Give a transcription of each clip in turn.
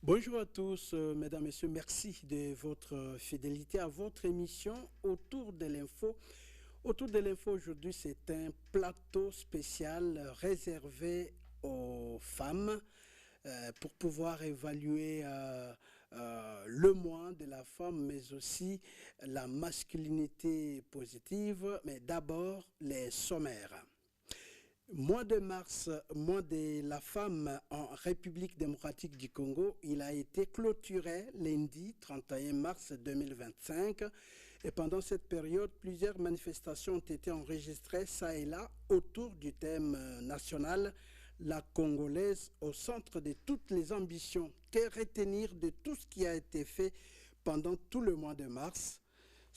Bonjour à tous, mesdames, messieurs, merci de votre fidélité à votre émission Autour de l'info. Autour de l'info aujourd'hui, c'est un plateau spécial réservé aux femmes pour pouvoir évaluer le moi de la femme, mais aussi la masculinité positive, mais d'abord les sommaires. Mois de mars, mois de la femme en République démocratique du Congo, il a été clôturé lundi 31 mars 2025 et pendant cette période, plusieurs manifestations ont été enregistrées ça et là autour du thème national, la Congolaise au centre de toutes les ambitions. Que retenir de tout ce qui a été fait pendant tout le mois de mars?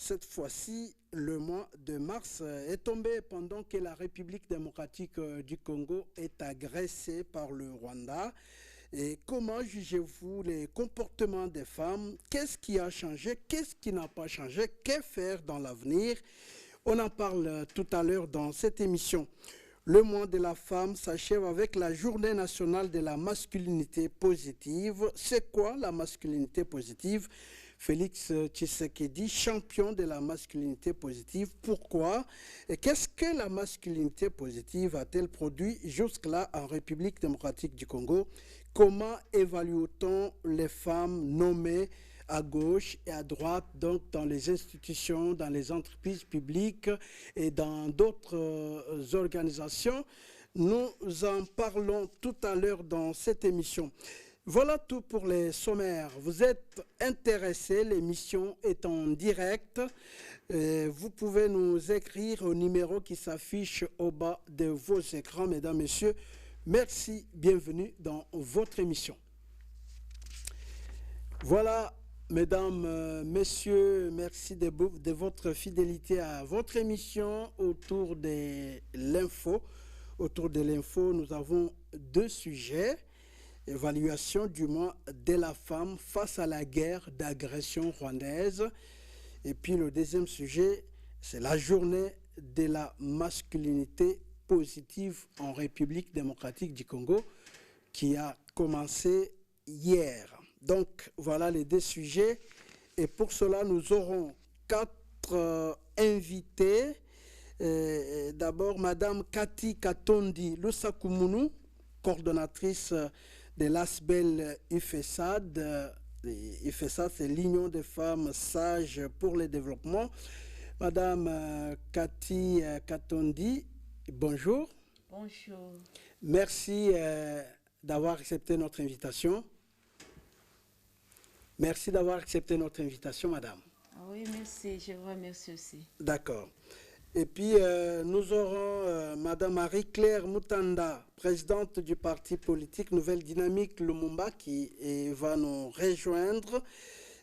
Cette fois-ci, le mois de mars est tombé pendant que la République démocratique du Congo est agressée par le Rwanda. Et comment jugez-vous les comportements des femmes? Qu'est-ce qui a changé? Qu'est-ce qui n'a pas changé? Que faire dans l'avenir? On en parle tout à l'heure dans cette émission. Le mois de la femme s'achève avec la journée nationale de la masculinité positive. C'est quoi la masculinité positive? Félix Tshisekedi, champion de la masculinité positive. Pourquoi? Et qu'est-ce que la masculinité positive a-t-elle produit jusque-là en République démocratique du Congo? Comment évalue-t-on les femmes nommées à gauche et à droite, donc dans les institutions, dans les entreprises publiques et dans d'autres organisations? Nous en parlons tout à l'heure dans cette émission. Voilà tout pour les sommaires. Vous êtes intéressés, l'émission est en direct. Vous pouvez nous écrire au numéro qui s'affiche au bas de vos écrans, mesdames, messieurs. Merci, bienvenue dans votre émission. Voilà, mesdames, messieurs, merci de votre fidélité à votre émission autour de l'info. Autour de l'info, nous avons deux sujets. Évaluation du mois de la femme face à la guerre d'agression rwandaise. Et puis le deuxième sujet, c'est la journée de la masculinité positive en République démocratique du Congo qui a commencé hier. Donc voilà les deux sujets. Et pour cela, nous aurons quatre invités. D'abord, Madame Cathy Katondi Lusakumunu, coordonnatrice de l'ASBEL UFESAD. UFESAD, c'est l'Union des femmes sages pour le développement. Madame Cathy Katondi, bonjour. Bonjour. Merci d'avoir accepté notre invitation. Merci d'avoir accepté notre invitation, madame. Oui, merci. Je vous remercie aussi. D'accord. Et puis, nous aurons Madame Marie-Claire Moutanda, présidente du parti politique Nouvelle Dynamique Lumumba, qui va nous rejoindre.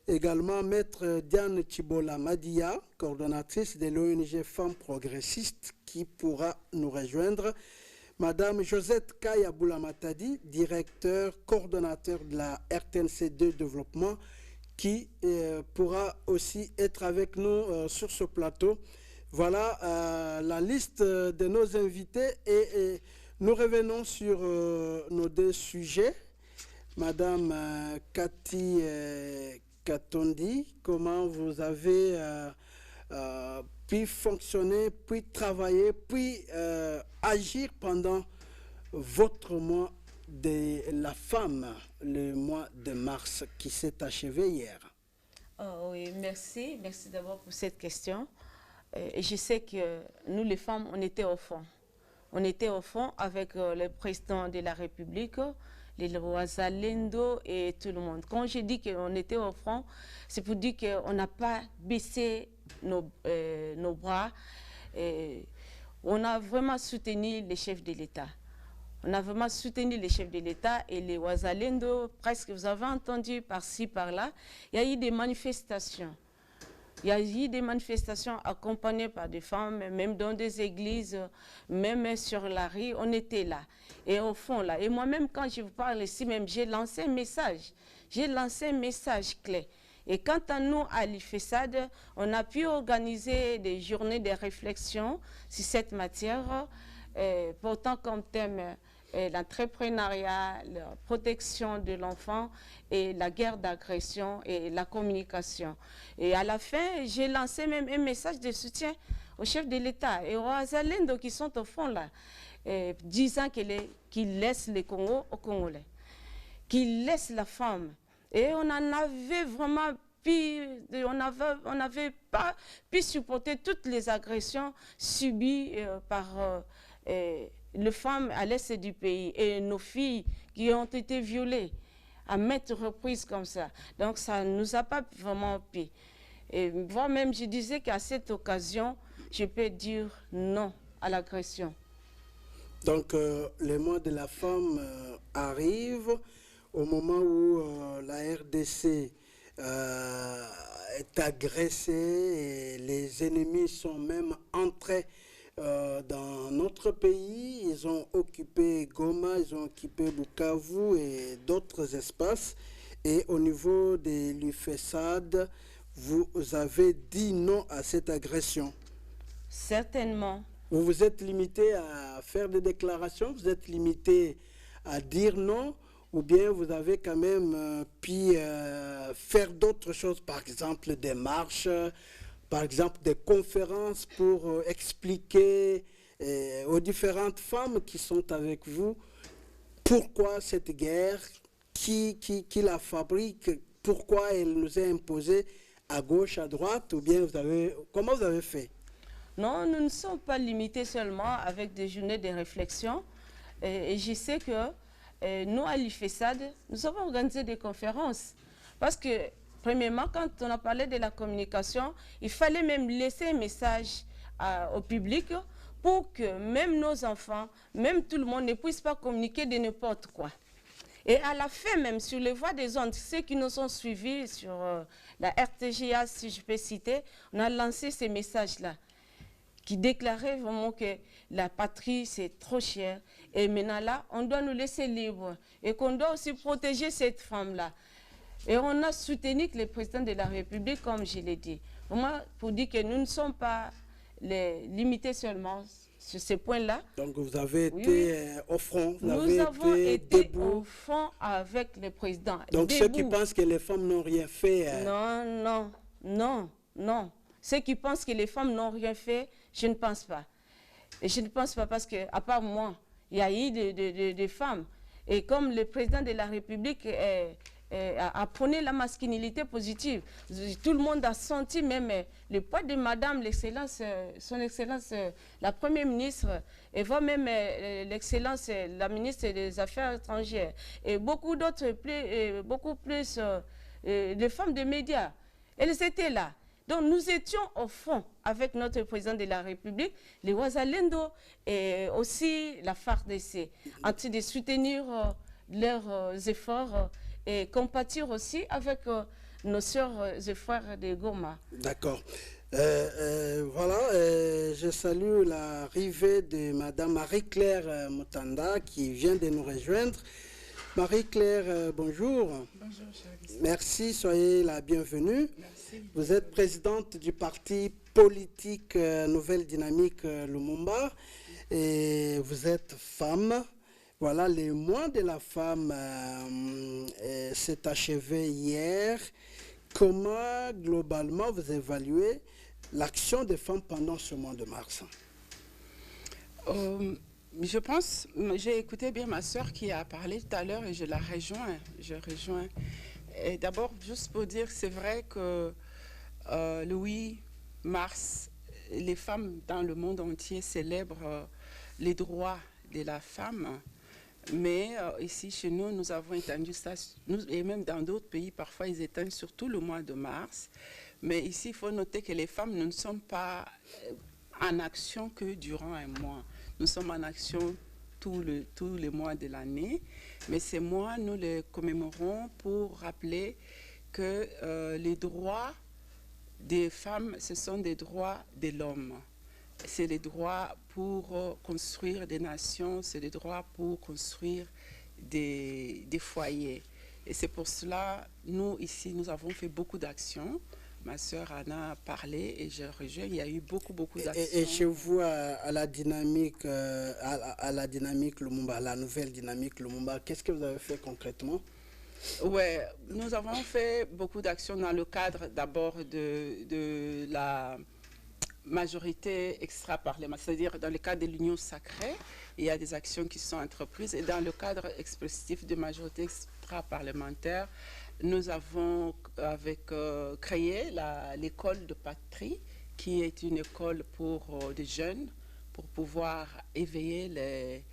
Également, Maître Diane Chibola Madia, coordonnatrice de l'ONG Femmes Progressistes, qui pourra nous rejoindre. Madame Josette Kaya Boulamatadi, directeur, coordonnateur de la RTNC2 Développement, qui pourra aussi être avec nous sur ce plateau. Voilà la liste de nos invités et nous revenons sur nos deux sujets. Madame Cathy Katondi, comment vous avez pu fonctionner, puis travailler, puis agir pendant votre mois de la femme, le mois de mars qui s'est achevé hier? Oh, oui, merci. Merci d'abord pour cette question. Et je sais que nous, les femmes, on était au fond. On était au fond avec le président de la République, les Wazalendo et tout le monde. Quand je dis qu'on était au front, c'est pour dire qu'on n'a pas baissé nos bras. On a vraiment soutenu les chefs de l'État. On a vraiment soutenu les chefs de l'État et les Wazalendo. Presque, vous avez entendu par-ci, par-là. Il y a eu des manifestations. Il y a eu des manifestations accompagnées par des femmes, même dans des églises, même sur la rue, on était là. Et au fond, là. Et moi-même, quand je vous parle ici, même, j'ai lancé un message. J'ai lancé un message clé. Et quant à nous, à l'IFESAD, on a pu organiser des journées de réflexion sur cette matière, portant comme thème l'entrepreneuriat, la protection de l'enfant et la guerre d'agression et la communication. Et à la fin, j'ai lancé même un message de soutien au chef de l'État et aux Azalendo qui sont au fond là, disant qu'il laisse le Congo aux Congolais, qu'il laisse la femme. Et on en avait vraiment on n'avait pas pu supporter toutes les agressions subies par les femmes à l'est du pays et nos filles qui ont été violées à maintes reprises comme ça. Donc ça ne nous a pas vraiment pris. Et moi-même, je disais qu'à cette occasion, je peux dire non à l'agression. Donc le mois de la femme arrive au moment où la RDC est agressée et les ennemis sont même entrés dans notre pays. Ils ont occupé Goma, ils ont occupé Bukavu et d'autres espaces. Et au niveau de l'UFESAD, vous avez dit non à cette agression. Certainement. Vous vous êtes limité à faire des déclarations, vous êtes limité à dire non, ou bien vous avez quand même pu faire d'autres choses, par exemple des marches, par exemple des conférences pour expliquer aux différentes femmes qui sont avec vous pourquoi cette guerre, qui la fabrique, pourquoi elle nous est imposée à gauche, à droite, ou bien comment vous avez fait? Non, nous ne sommes pas limités seulement avec des journées de réflexion. Et je sais que nous, à l'IFESAD, nous avons organisé des conférences. Parce que, premièrement, quand on a parlé de la communication, il fallait même laisser un message au public pour que même nos enfants, même tout le monde ne puisse pas communiquer de n'importe quoi. Et à la fin même, sur les voies des ondes, ceux qui nous ont suivis sur la RTGA, si je peux citer, on a lancé ces messages-là qui déclarait vraiment que la patrie, c'est trop cher. Et maintenant là, on doit nous laisser libres et qu'on doit aussi protéger cette femme-là. Et on a soutenu le président de la République, comme je l'ai dit. Moi, pour dire que nous ne sommes pas limités seulement sur ces points-là. Donc vous avez été au front, vous nous avons été debout. au front avec le président. Donc debout. ceux qui pensent que les femmes n'ont rien fait... Non. Ceux qui pensent que les femmes n'ont rien fait, je ne pense pas. Et je ne pense pas parce qu'à part moi, il y a eu des femmes. Et comme le président de la République a prôné la masculinité positive, tout le monde a senti même le poids de Madame l'Excellence, son Excellence, la Première ministre, et voire même l'Excellence, la ministre des Affaires étrangères, et beaucoup d'autres, beaucoup plus de femmes de médias. Elles étaient là. Donc nous étions au fond avec notre président de la République, les Wazalendo et aussi la FARDC, en train de soutenir leurs efforts et compatir aussi avec nos sœurs et frères de Goma. D'accord. Voilà, je salue l'arrivée de Madame Marie-Claire Mutanda qui vient de nous rejoindre. Marie-Claire, bonjour. Bonjour, cher. Merci, soyez la bienvenue. Merci. Vous êtes présidente du parti politique Nouvelle Dynamique Lumumba et vous êtes femme. Voilà, le mois de la femme s'est achevé hier. Comment, globalement, vous évaluez l'action des femmes pendant ce mois de mars? Je pense, j'ai écouté bien ma soeur qui a parlé tout à l'heure et je la rejoins. Et d'abord, juste pour dire, c'est vrai que le 8 mars, les femmes dans le monde entier célèbrent les droits de la femme. Mais ici, chez nous, nous avons étendu ça, et même dans d'autres pays, parfois, ils éteignent surtout le mois de mars. Mais ici, il faut noter que les femmes ne sont pas en action que durant un mois. Nous sommes en action tous les mois de l'année, mais ces mois, nous les commémorons pour rappeler que les droits des femmes, ce sont des droits de l'homme. C'est des droits pour construire des nations, c'est des droits pour construire des foyers. Et c'est pour cela, nous, ici, nous avons fait beaucoup d'actions ma sœur Anna a parlé et je rejoins. Il y a eu beaucoup d'actions. Et chez vous, à la dynamique, à la dynamique Lumumba, à la nouvelle dynamique Lumumba, qu'est-ce que vous avez fait concrètement? Ouais, nous avons fait beaucoup d'actions dans le cadre d'abord de la majorité extra-parlementaire, c'est-à-dire dans le cadre de l'Union sacrée, il y a des actions qui sont entreprises et dans le cadre expressif de majorité extra-parlementaire, nous avons créé l'école de patrie, qui est une école pour des jeunes, pour pouvoir éveiller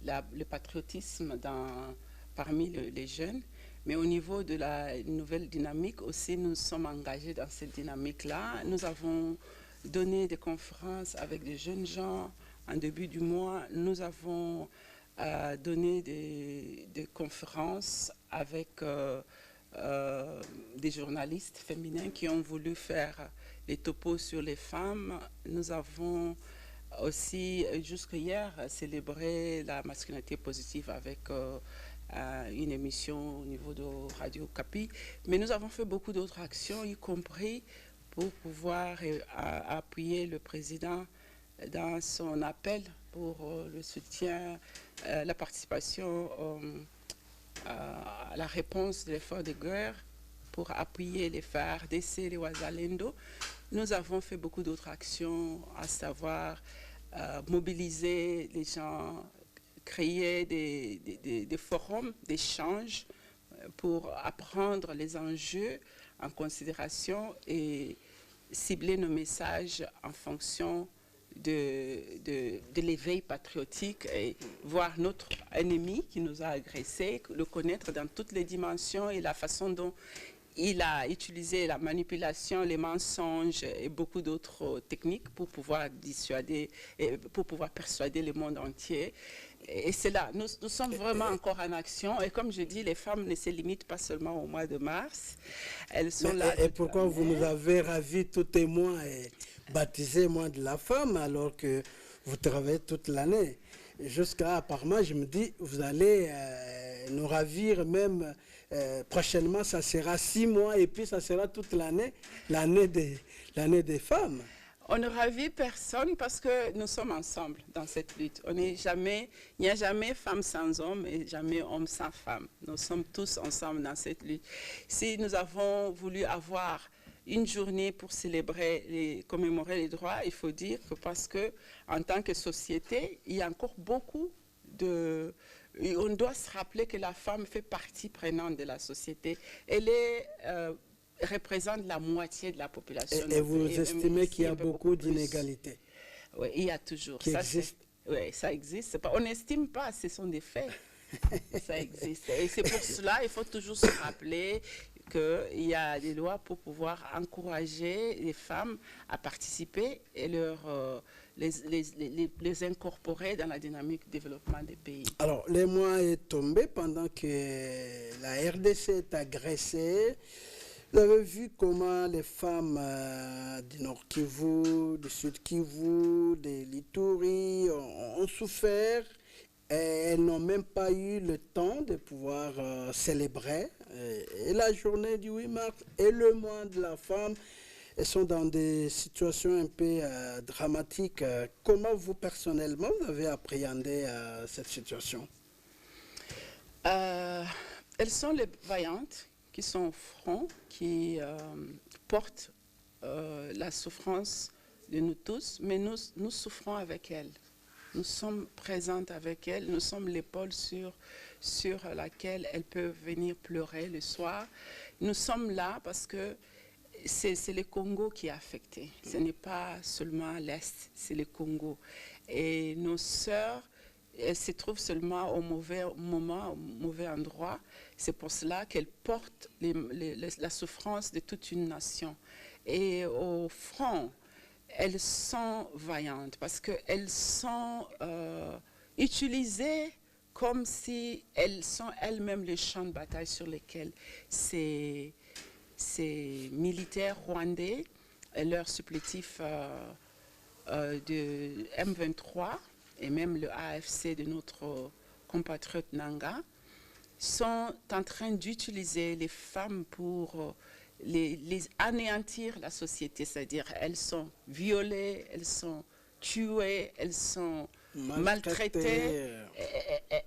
le patriotisme parmi les jeunes. Mais au niveau de la nouvelle dynamique aussi, nous sommes engagés dans cette dynamique-là. Nous avons donné des conférences avec des jeunes gens en début du mois. Nous avons donné des conférences avec des journalistes féminins qui ont voulu faire les topos sur les femmes. Nous avons aussi, jusqu'hier, célébré la masculinité positive avec une émission au niveau de Radio Capi. Mais nous avons fait beaucoup d'autres actions, y compris pour pouvoir appuyer le président dans son appel pour le soutien, la participation à la réponse de l'effort de guerre pour appuyer les FARDC et les Wazalendo. Nous avons fait beaucoup d'autres actions, à savoir mobiliser les gens, créer des forums d'échange pour apprendre les enjeux en considération et cibler nos messages en fonction de l'éveil patriotique et voir notre ennemi qui nous a agressés, le connaître dans toutes les dimensions et la façon dont il a utilisé la manipulation, les mensonges et beaucoup d'autres techniques pour pouvoir dissuader, et pour pouvoir persuader le monde entier. Et c'est là, nous sommes vraiment encore en action. Et comme je dis, les femmes ne se limitent pas seulement au mois de mars. Elles sont là. Et pourquoi vous nous avez ravis tout témoin et baptisé mois de la femme alors que vous travaillez toute l'année? Jusqu'à apparemment, je me dis, vous allez nous ravir même prochainement, ça sera 6 mois et puis ça sera toute l'année, l'année des femmes. On ne ravit personne parce que nous sommes ensemble dans cette lutte. Il n'y a jamais femme sans homme et jamais homme sans femme. Nous sommes tous ensemble dans cette lutte. Si nous avons voulu avoir une journée pour célébrer commémorer les droits, il faut dire que parce que en tant que société, il y a encore beaucoup de... On doit se rappeler que la femme fait partie prenante de la société. Elle représente la moitié de la population. Et vous estimez qu'il y a beaucoup d'inégalités? Oui, il y a toujours. Qui existent? Oui, ça existe. On n'estime pas, ce sont des faits. Ça existe. Et c'est pour cela qu'il faut toujours se rappeler qu'il y a des lois pour pouvoir encourager les femmes à participer et les incorporer dans la dynamique de développement des pays. Alors, le mois est tombé pendant que la RDC est agressée. Vous avez vu comment les femmes du Nord Kivu, du Sud Kivu, de l'Ituri ont souffert. Et elles n'ont même pas eu le temps de pouvoir célébrer et la journée du 8 mars et le mois de la femme. Elles sont dans des situations un peu dramatiques. Comment vous, personnellement, vous avez appréhendé cette situation? Elles sont les vaillantes qui sont au front, qui portent la souffrance de nous tous, mais nous souffrons avec elles. Nous sommes présentes avec elles, nous sommes l'épaule sur laquelle elles peuvent venir pleurer le soir. Nous sommes là parce que c'est le Congo qui est affecté. Ce n'est pas seulement l'Est, c'est le Congo. Et nos sœurs, elles se trouvent seulement au mauvais moment, au mauvais endroit. C'est pour cela qu'elles portent la souffrance de toute une nation. Et au front, elles sont vaillantes parce qu'elles sont utilisées comme si elles sont elles-mêmes les champs de bataille sur lesquels ces militaires rwandais et leurs supplétifs de M23 et même le AFC de notre compatriote Nanga sont en train d'utiliser les femmes pour anéantir la société, c'est-à-dire elles sont violées, elles sont tuées, elles sont maltraitées,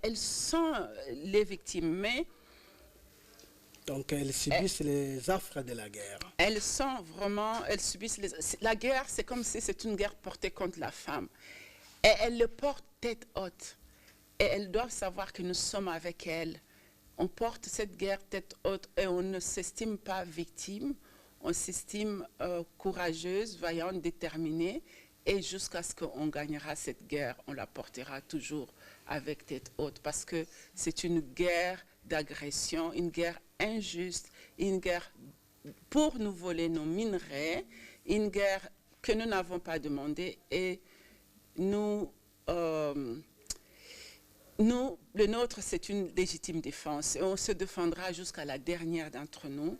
elles sont les victimes, mais donc elles subissent les affres de la guerre. Elles subissent la guerre, c'est comme si c'est une guerre portée contre la femme. Et elles le portent tête haute. Et elles doivent savoir que nous sommes avec elles. On porte cette guerre tête haute et on ne s'estime pas victime. On s'estime courageuse, vaillante, déterminée. Et jusqu'à ce qu'on gagnera cette guerre, on la portera toujours avec tête haute. Parce que c'est une guerre d'agression, une guerre injuste, une guerre pour nous voler nos minerais, une guerre que nous n'avons pas demandée. Et nous, le nôtre, c'est une légitime défense. Et on se défendra jusqu'à la dernière d'entre nous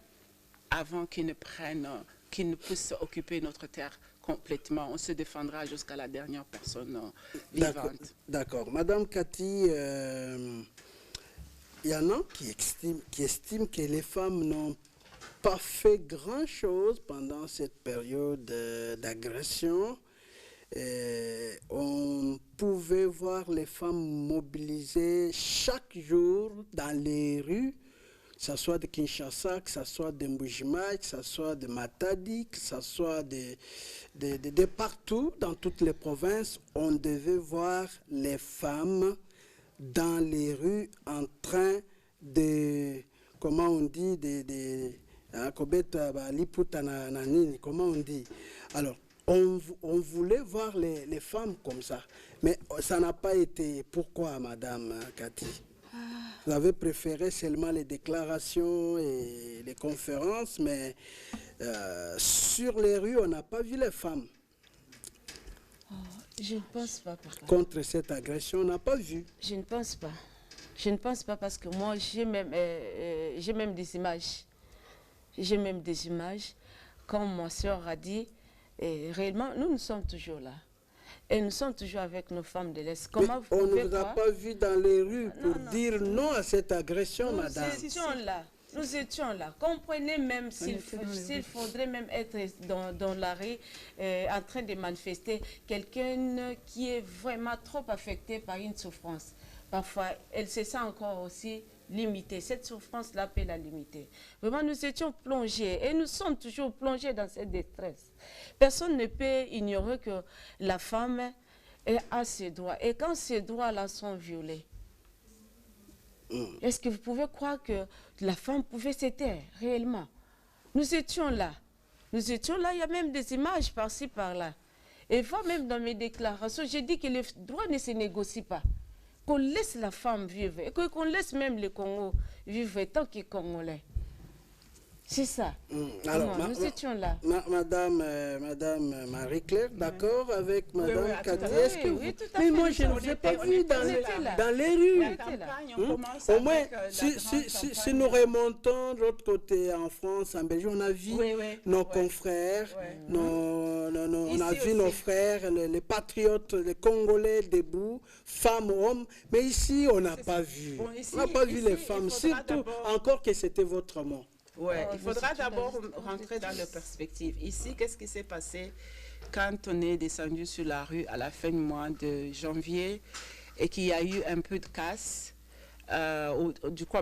avant qu'ils ne puissent occuper notre terre complètement. On se défendra jusqu'à la dernière personne vivante. D'accord. Madame Cathy, il y en a qui estiment que les femmes n'ont pas fait grand-chose pendant cette période d'agression. On pouvait voir les femmes mobilisées chaque jour dans les rues, que ce soit de Kinshasa, que ce soit de Mbujimai, que ce soit de Matadi, que ce soit de partout, dans toutes les provinces. On devait voir les femmes dans les rues en train de, comment on dit, comment on dit. Alors, on voulait voir les femmes comme ça, mais ça n'a pas été. Pourquoi, Madame Cathy? Vous avez préféré seulement les déclarations et les conférences, mais sur les rues, on n'a pas vu les femmes. Je ne pense pas, papa. Contre cette agression, on n'a pas vu. Je ne pense pas. Je ne pense pas parce que moi, j'ai même des images. J'ai même des images. Comme ma soeur a dit, réellement, nous sommes toujours là. Et nous sommes toujours avec nos femmes de l'Est. Comment on ne vous a pas vu dans les rues pour dire non à cette agression, madame. Nous étions là. Nous étions là. Comprenez même s'il faudrait même être dans la rue en train de manifester quelqu'un qui est vraiment trop affecté par une souffrance. Parfois, elle se sent encore aussi limitée. Cette souffrance-là peut la limiter. Vraiment, nous étions plongés et nous sommes toujours plongés dans cette détresse. Personne ne peut ignorer que la femme a ses droits. Et quand ces droits-là sont violés, est-ce que vous pouvez croire que la femme pouvait se taire réellement? Nous étions là. Nous étions là, il y a même des images par-ci, par-là. Et voir même dans mes déclarations, j'ai dit que les droits ne se négocient pas. Qu'on laisse la femme vivre et qu'on laisse même le Congo vivre tant qu'il est congolais. C'est ça. Alors, nous étions là. Madame Marie-Claire, d'accord avec Madame Cathy? Oui, tout à mais fait. moi, je ne vous ai pas vu dans les rues. Au moins, si nous remontons de l'autre côté en France, en Belgique, on a vu nos confrères, on a vu nos frères, les patriotes, les Congolais debout, femmes, hommes. Mais ici, on n'a pas vu. On n'a pas vu les femmes, surtout encore que c'était votre mot. Oui, il faudra d'abord rentrer dans la perspective. Ici, qu'est-ce qui s'est passé quand on est descendu sur la rue à la fin du mois de janvier et qu'il y a eu un peu de casse,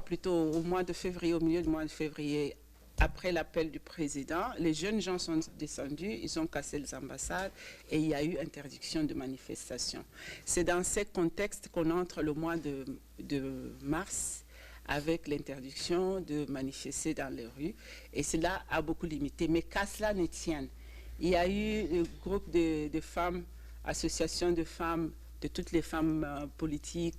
plutôt au mois de février, au milieu du mois de février, après l'appel du président, les jeunes gens sont descendus, ils ont cassé les ambassades et il y a eu interdiction de manifestation. C'est dans ce contexte qu'on entre le mois de mars, avec l'interdiction de manifester dans les rues. Et cela a beaucoup limité. Mais qu'à cela ne tienne, il y a eu un groupe de femmes, associations de femmes, de toutes les femmes politiques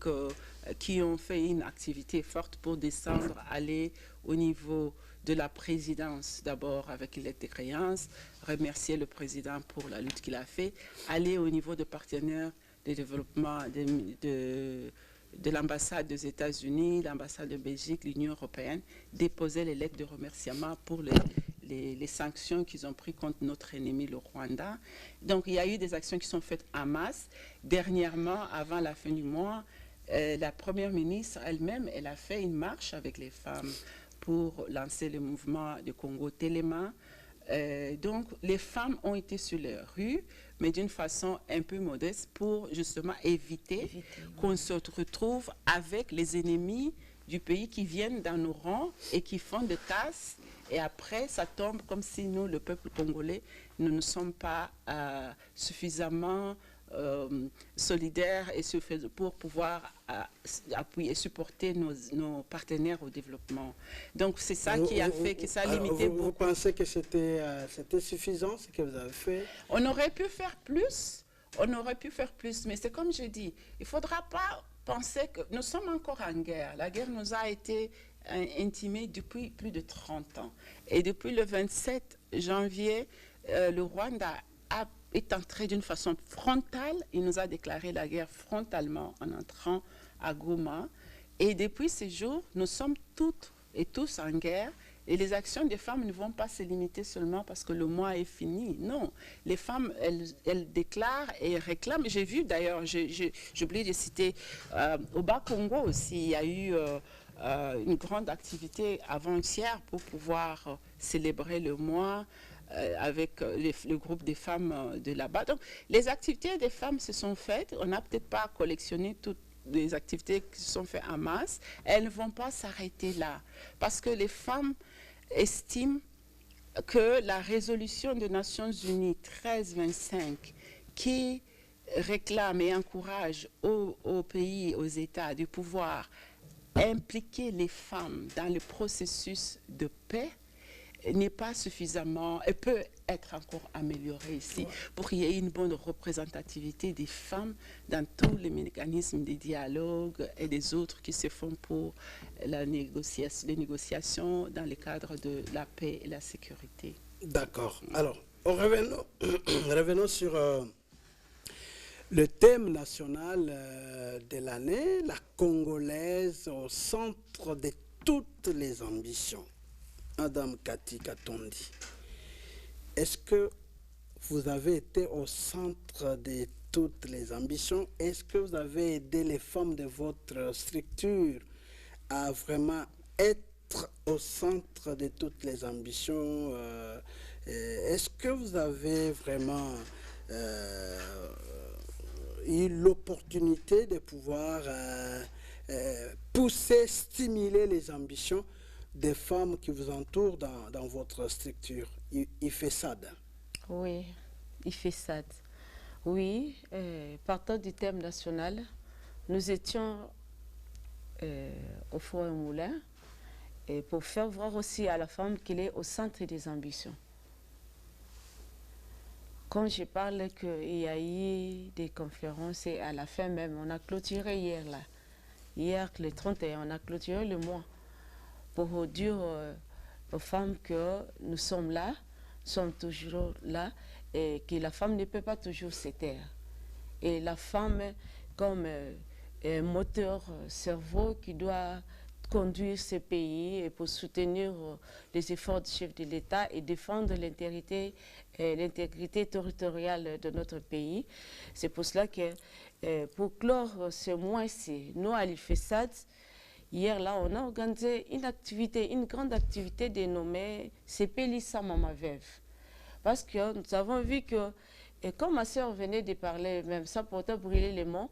qui ont fait une activité forte pour descendre, aller au niveau de la présidence, d'abord avec les lettres de créance, remercier le président pour la lutte qu'il a fait, aller au niveau de partenaires de développement de l'ambassade des États-Unis, l'ambassade de Belgique, l'Union européenne, déposer les lettres de remerciement pour les sanctions qu'ils ont prises contre notre ennemi, le Rwanda. Donc, il y a eu des actions qui sont faites en masse. Dernièrement, avant la fin du mois, la première ministre elle-même, elle a fait une marche avec les femmes pour lancer le mouvement de Congo Téléma. Donc, les femmes ont été sur les rues, mais d'une façon un peu modeste pour justement éviter qu'on se retrouve avec les ennemis du pays qui viennent dans nos rangs et qui font des tasses. Et après, ça tombe comme si nous, le peuple congolais, nous ne sommes pas suffisamment solidaires et pour pouvoir appuyer et supporter nos partenaires au développement. Donc c'est ça qui a fait que ça a limité beaucoup. Vous pensez que c'était suffisant ce que vous avez fait? On aurait pu faire plus, mais c'est comme je dis, il ne faudra pas penser que nous sommes encore en guerre. La guerre nous a été intimée depuis plus de 30 ans. Et depuis le 27 janvier, le Rwanda est entré d'une façon frontale. Il nous a déclaré la guerre frontalement en entrant à Goma. Et depuis ces jours, nous sommes toutes et tous en guerre. Et les actions des femmes ne vont pas se limiter seulement parce que le mois est fini. Non, les femmes, elles déclarent et réclament. J'ai vu d'ailleurs, j'ai oublié de citer, au Bas-Congo aussi, il y a eu une grande activité avant-hier pour pouvoir célébrer le mois avec le groupe des femmes de là-bas. Donc, les activités des femmes se sont faites. On n'a peut-être pas collectionné toutes les activités qui se sont faites en masse. Elles ne vont pas s'arrêter là. Parce que les femmes estiment que la résolution des Nations Unies 1325 qui réclame et encourage aux pays, aux États de pouvoir impliquer les femmes dans le processus de paix n'est pas suffisamment, et peut être encore améliorée ici pour qu'il y ait une bonne représentativité des femmes dans tous les mécanismes de dialogue et des autres qui se font pour les négociations dans le cadre de la paix et la sécurité. D'accord. Alors, revenons sur le thème national de l'année, la Congolaise au centre de toutes les ambitions. Madame Cathy Katondi, est-ce que vous avez été au centre de toutes les ambitions? Est-ce que vous avez aidé les femmes de votre structure à vraiment être au centre de toutes les ambitions? Est-ce que vous avez vraiment eu l'opportunité de pouvoir pousser, stimuler les ambitions des femmes qui vous entourent dans votre structure, IFESAD? Oui, IFESAD. Oui, partant du thème national, nous étions au Forum Moulin et pour faire voir aussi à la femme qu'elle est au centre des ambitions. Quand je parle qu'il y a eu des conférences et à la fin même, on a clôturé hier là. Hier, le 31, on a clôturé le mois pour dire aux femmes que nous sommes là, sommes toujours là et que la femme ne peut pas toujours se taire. Et la femme, comme un moteur cerveau qui doit conduire ce pays et pour soutenir les efforts du chef de l'État et défendre l'intégrité territoriale de notre pays. C'est pour cela que pour clore ce mois-ci, nous à l'IFESAD, hier là, on a organisé une grande activité dénommée Sepelisa Mama Veuve. Parce que nous avons vu que, et comme ma soeur venait de parler, même sans pourtant brûler les mots,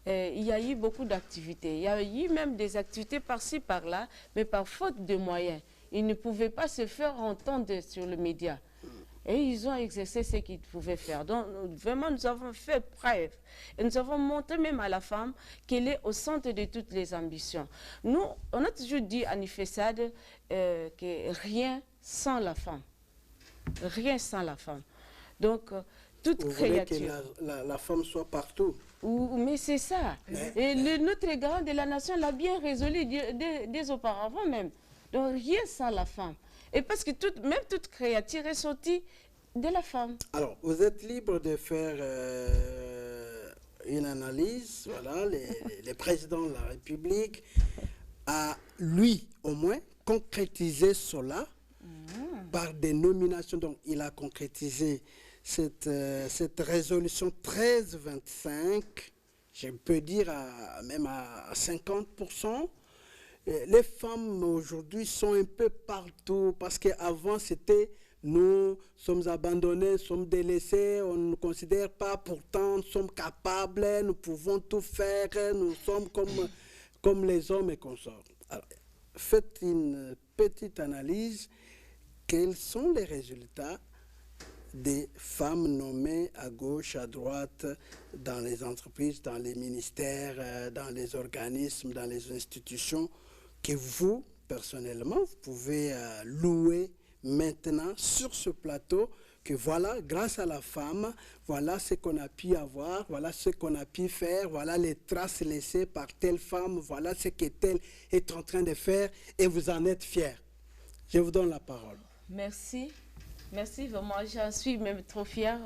il y a eu beaucoup d'activités. Il y a eu même des activités par-ci, par-là, mais par faute de moyens. Ils ne pouvaient pas se faire entendre sur le média. Et ils ont exercé ce qu'ils pouvaient faire. Donc, vraiment, nous avons fait preuve. Et nous avons montré même à la femme qu'elle est au centre de toutes les ambitions. Nous, on a toujours dit à Nifesad que rien sans la femme. Rien sans la femme. Donc, toute créature. Vous voulez que la femme soit partout? Mais c'est ça. Et notre garant de la nation l'a bien résolu dès auparavant même. Donc, rien sans la femme. Et parce que même toute créature est sortie de la femme. Alors, vous êtes libre de faire une analyse. Voilà, le président de la République a, lui, au moins, concrétisé cela par des nominations. Donc, il a concrétisé cette résolution 1325, je peux dire même à 50%. les femmes aujourd'hui sont un peu partout parce qu'avant c'était nous sommes abandonnés, sommes délaissés, on ne nous considère pas, pourtant nous sommes capables, nous pouvons tout faire, nous sommes comme les hommes et consorts. Alors, faites une petite analyse. Quels sont les résultats des femmes nommées à gauche, à droite, dans les entreprises, dans les ministères, dans les organismes, dans les institutions, que vous, personnellement, vous pouvez louer maintenant sur ce plateau, que voilà, grâce à la femme, voilà ce qu'on a pu avoir, voilà ce qu'on a pu faire, voilà les traces laissées par telle femme, voilà ce que telle est en train de faire, et vous en êtes fiers. Je vous donne la parole. Merci. Merci, vraiment, j'en suis même trop fière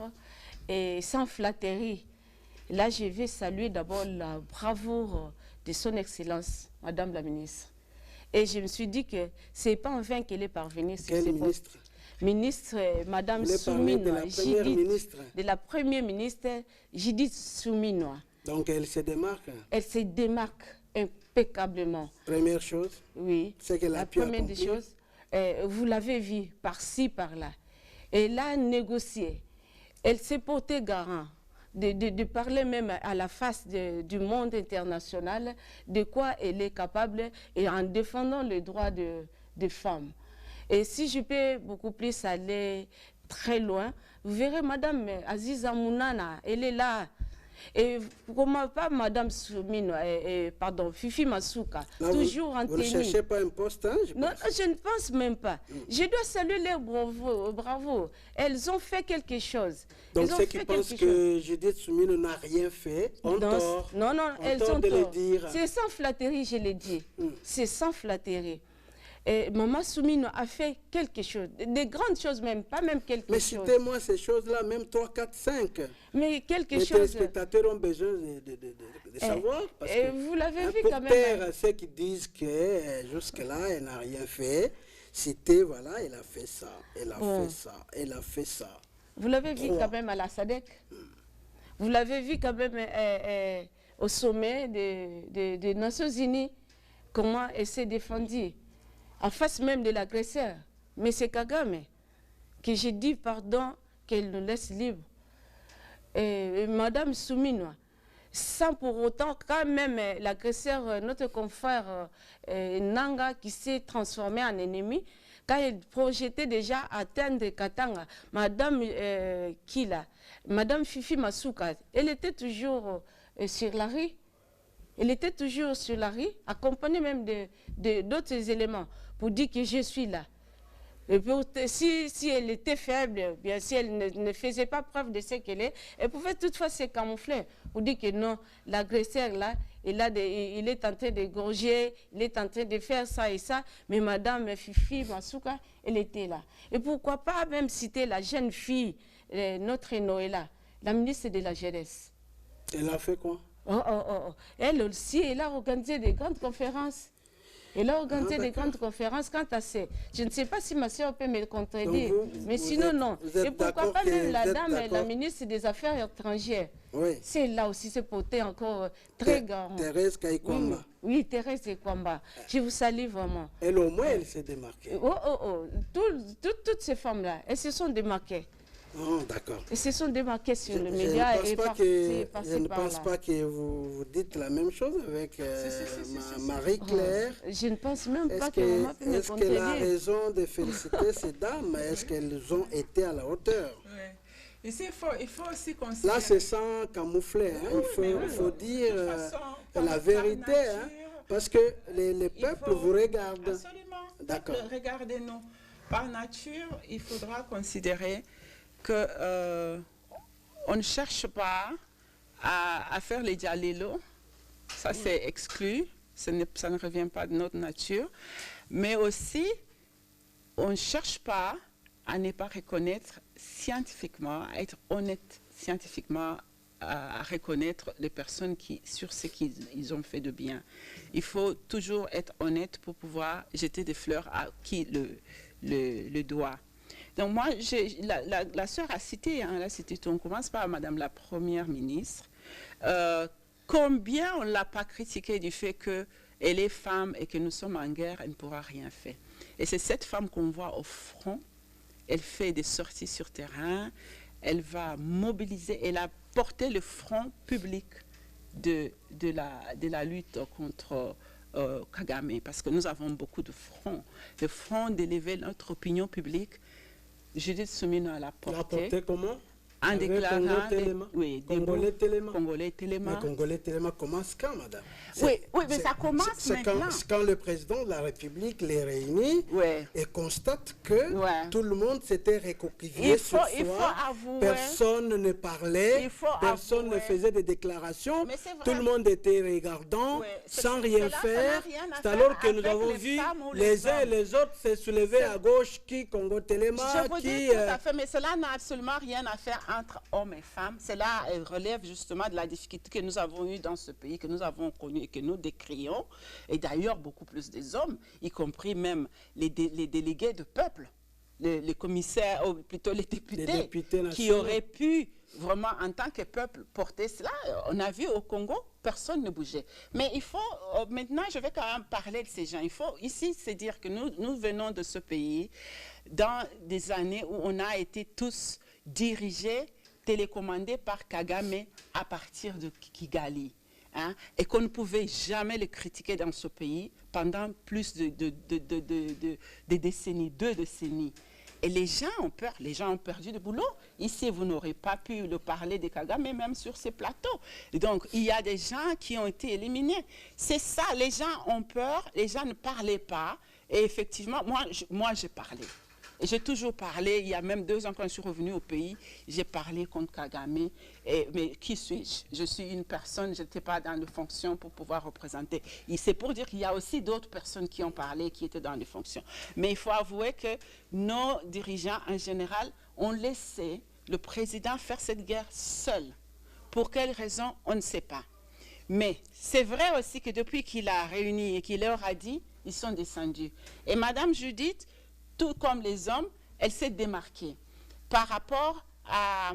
et sans flatterie. Là, je vais saluer d'abord la bravoure de son Excellence, Madame la Ministre. Et je me suis dit que ce n'est pas en vain qu'elle est parvenue sur Quelle ces ministre? postes. Ministre Madame Souminois, de la première ministre Judith Souminois. Donc elle se démarque? Elle se démarque impeccablement. Première chose? Oui. C'est qu'elle a La pu première des accomplir. choses, vous l'avez vu par-ci, par-là. Elle a négocié. Elle s'est portée garant de parler même à la face du monde international de quoi elle est capable et en défendant les droits des femmes. Et si je peux beaucoup plus aller très loin, vous verrez Madame Aziza Mounana, elle est là. Et comment pas Madame Soumino, pardon, Fifi Masuka, Là, toujours en vous ne tenue. cherchez pas un poste, hein, Non, je ne pense même pas. Je dois saluer les bravo. Elles ont fait quelque chose. Donc Elles ont ceux qui fait pensent quelque chose. que Judith Soumino n'a rien fait, ont tort. Non, elles tort ont de le tort. dire. C'est sans flatterie, je l'ai dit. C'est sans flatterie. Et Maman Soumino a fait quelque chose, des grandes choses même, pas même quelque Mais chose. citez-moi ces choses-là, même 3, 4, 5. Mais quelque Les chose. téléspectateurs ont besoin de savoir. Parce et que, vous l'avez vu pour quand même. taire ceux qui disent que jusque-là, elle n'a rien fait, citez, voilà, elle a fait ça, elle a fait ça, elle a fait ça. Vous l'avez vu quand même à la SADC. Vous l'avez vu quand même au sommet des Nations Unies, comment elle s'est défendue, en face même de l'agresseur. Mais c'est Kagame, que j'ai dit pardon, qu'elle nous laisse libres. Et Madame Souminois, sans pour autant, quand même, l'agresseur, notre confrère Nanga, qui s'est transformé en ennemi, quand il projetait déjà atteindre Katanga, Madame Kila, Madame Fifi Masuka, elle était toujours sur la rue. Elle était toujours sur la rue, accompagnée même d'autres éléments, pour dire que je suis là. Et si elle était faible, bien si elle ne faisait pas preuve de ce qu'elle est, elle pouvait toutefois se camoufler pour dire que non, l'agresseur là, il est en train d'égorger, il est en train de faire ça et ça, mais Madame Fifi Masuka, elle était là. Et pourquoi pas même citer la jeune fille, notre Noëlla, la ministre de la Jeunesse. Elle a fait quoi? Elle aussi, elle a organisé des grandes conférences. Elle a organisé des grandes conférences quant à ça. Je ne sais pas si ma soeur peut me contredire, mais sinon, non. Et pourquoi pas même la dame, la ministre des Affaires étrangères? Oui. C'est là aussi, c'est porté encore très garant. Thérèse Kaikwamba. Oui, Thérèse Kaikwamba. Je vous salue vraiment. Elle, au moins, elle s'est démarquée. Toutes ces femmes-là, elles se sont démarquées. Oh, d'accord. Elles se sont démarquées sur le média et passées par là. Je ne pense pas que vous dites la même chose avec Marie-Claire. Je ne pense même pas que Est-ce maman peut me qu'elle a contredire. raison de féliciter ces dames? Est-ce qu'elles ont été à la hauteur? Oui. Ici, il faut aussi considérer... Là, c'est sans camoufler. Hein. Il faut dire la vérité. Hein. Parce que les peuples vous regardent. Absolument. D'accord. Regardez-nous. Par nature, il faudra considérer que on ne cherche pas à faire les dialélos. Ça, c'est exclu. Ça ne revient pas de notre nature. Mais aussi, on ne cherche pas à ne pas reconnaître scientifiquement, à être honnête scientifiquement, à reconnaître les personnes sur ce qu'ils ont fait de bien. Il faut toujours être honnête pour pouvoir jeter des fleurs à qui le doit. Donc moi, la sœur a cité, on commence par Madame la Première ministre, combien on ne l'a pas critiqué du fait que elle est femme et que nous sommes en guerre, elle ne pourra rien faire. Et c'est cette femme qu'on voit au front. Elle fait des sorties sur terrain, elle va mobiliser, elle a porté le front public de la lutte contre Kagame, parce que nous avons beaucoup de fronts. Le front d'élever notre opinion publique, Judith Suminwa l'a porté. La porté comment? En déclarant Congolais Téléma. Congolais Téléma. Mais Congolais Téléma commence quand, madame? Oui, mais ça commence maintenant. C'est quand le président de la République les réunit et constate que tout le monde s'était récoquillé sur soi. Personne ne parlait, personne ne faisait des déclarations. Tout le monde était regardant, sans rien faire. C'est alors que nous avons vu les uns et les autres se soulever à gauche, qui Congo Téléma, Je vous dis tout à fait, mais cela n'a absolument rien à faire entre hommes et femmes. Cela relève justement de la difficulté que nous avons eue dans ce pays, que nous avons connu et que nous décrions. Et d'ailleurs, beaucoup plus des hommes, y compris même les délégués de peuple, les commissaires, ou plutôt les députés qui auraient pu vraiment, en tant que peuple, porter cela. On a vu au Congo, personne ne bougeait. Mais il faut, maintenant, je vais quand même parler de ces gens. Il faut ici se dire que nous venons de ce pays dans des années où on a été tous dirigé, télécommandé par Kagame à partir de Kigali. Hein, et qu'on ne pouvait jamais le critiquer dans ce pays pendant plus de décennies, 2 décennies. Et les gens ont peur, les gens ont perdu de boulot. Ici, vous n'aurez pas pu le parler de Kagame, même sur ces plateaux. Et donc, il y a des gens qui ont été éliminés. C'est ça, les gens ont peur, les gens ne parlaient pas. Et effectivement, moi j'ai parlé. J'ai toujours parlé, il y a même 2 ans quand je suis revenue au pays, j'ai parlé contre Kagame. Mais qui suis-je? Je suis une personne, je n'étais pas dans les fonctions pour pouvoir représenter. C'est pour dire qu'il y a aussi d'autres personnes qui ont parlé, qui étaient dans les fonctions. Mais il faut avouer que nos dirigeants, en général, ont laissé le président faire cette guerre seul. Pour quelles raisons, on ne sait pas. Mais c'est vrai aussi que depuis qu'il a réuni et qu'il leur a dit, ils sont descendus. Et Madame Judith, tout comme les hommes, elle s'est démarquée par rapport à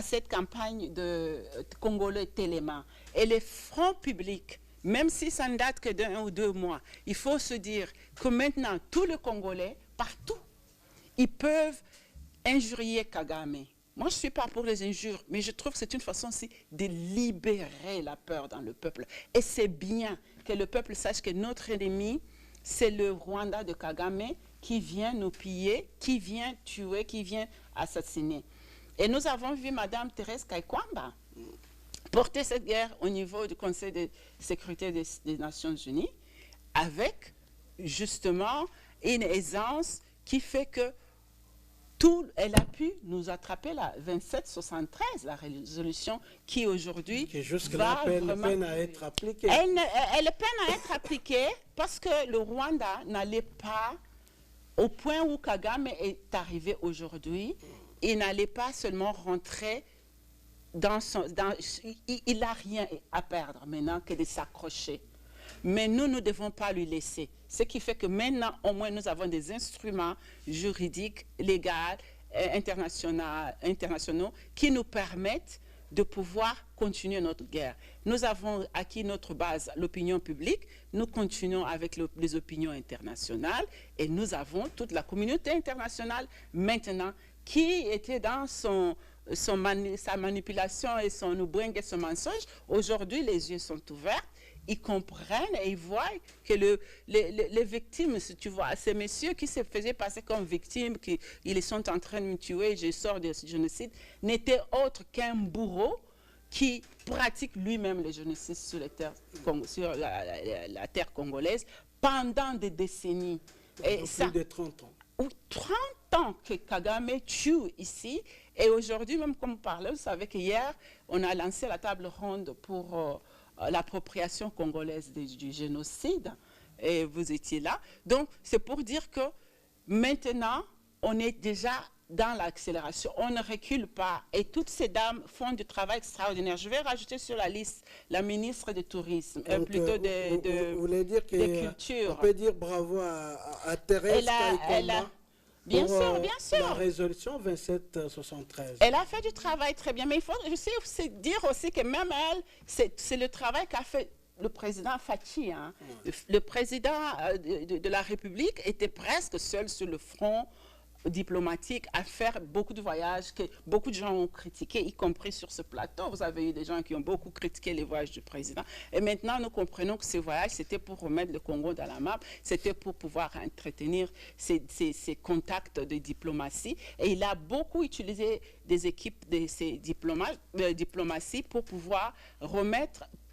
cette campagne de Congolais Téléma. Et les fronts publics, même si ça ne date que d'1 ou 2 mois, il faut se dire que maintenant, tous les Congolais, partout, ils peuvent injurier Kagame. Moi, je ne suis pas pour les injures, mais je trouve que c'est une façon aussi de libérer la peur dans le peuple. Et c'est bien que le peuple sache que notre ennemi, c'est le Rwanda de Kagame, qui vient nous piller, qui vient tuer, qui vient assassiner. Et nous avons vu Mme Thérèse Kaikwamba porter cette guerre au niveau du Conseil de sécurité des Nations Unies avec justement une aisance qui fait que elle a pu nous attraper la 2773, la résolution qui aujourd'hui peine à être appliquée. Elle peine à être appliquée parce que le Rwanda n'allait pas au point où Kagame est arrivé aujourd'hui. Il n'allait pas seulement rentrer dans son... il n'a rien à perdre maintenant que de s'accrocher. Mais nous ne devons pas lui laisser. Ce qui fait que maintenant, au moins, nous avons des instruments juridiques, légaux, internationaux, qui nous permettent de pouvoir continuer notre guerre. Nous avons acquis notre base, l'opinion publique, nous continuons avec les opinions internationales et nous avons toute la communauté internationale maintenant qui était dans sa manipulation et son oubring et son mensonge. Aujourd'hui, les yeux sont ouverts. Ils comprennent et ils voient que les victimes, tu vois, ces messieurs qui se faisaient passer comme victimes, qu'ils sont en train de me tuer, je sors de ce génocide, n'étaient autres qu'un bourreau qui pratique lui-même le génocide sur la terre congolaise pendant des décennies. Et ça, plus de 30 ans. Ou 30 ans que Kagame tue ici. Et aujourd'hui, même comme on parlait, vous savez qu'hier, on a lancé la table ronde pour... l'appropriation congolaise du génocide, et vous étiez là. Donc, c'est pour dire que maintenant, on est déjà dans l'accélération. On ne recule pas. Et toutes ces dames font du travail extraordinaire. Je vais rajouter sur la liste la ministre du Tourisme, plutôt de Culture. On peut dire bravo à Thérèse Kaikwamba. Bien sûr, bien sûr. La résolution 2773. Elle a fait du travail très bien, mais il faut aussi dire aussi que même elle, c'est le travail qu'a fait le président Fathi, hein. Le président de la République était presque seul sur le front diplomatique à faire beaucoup de voyages que beaucoup de gens ont critiqués, y compris sur ce plateau. Vous avez eu des gens qui ont beaucoup critiqué les voyages du président. Et maintenant, nous comprenons que ces voyages, c'était pour remettre le Congo dans la map, c'était pour pouvoir entretenir ces contacts de diplomatie. Et il a beaucoup utilisé des équipes de ces diplomatie pour pouvoir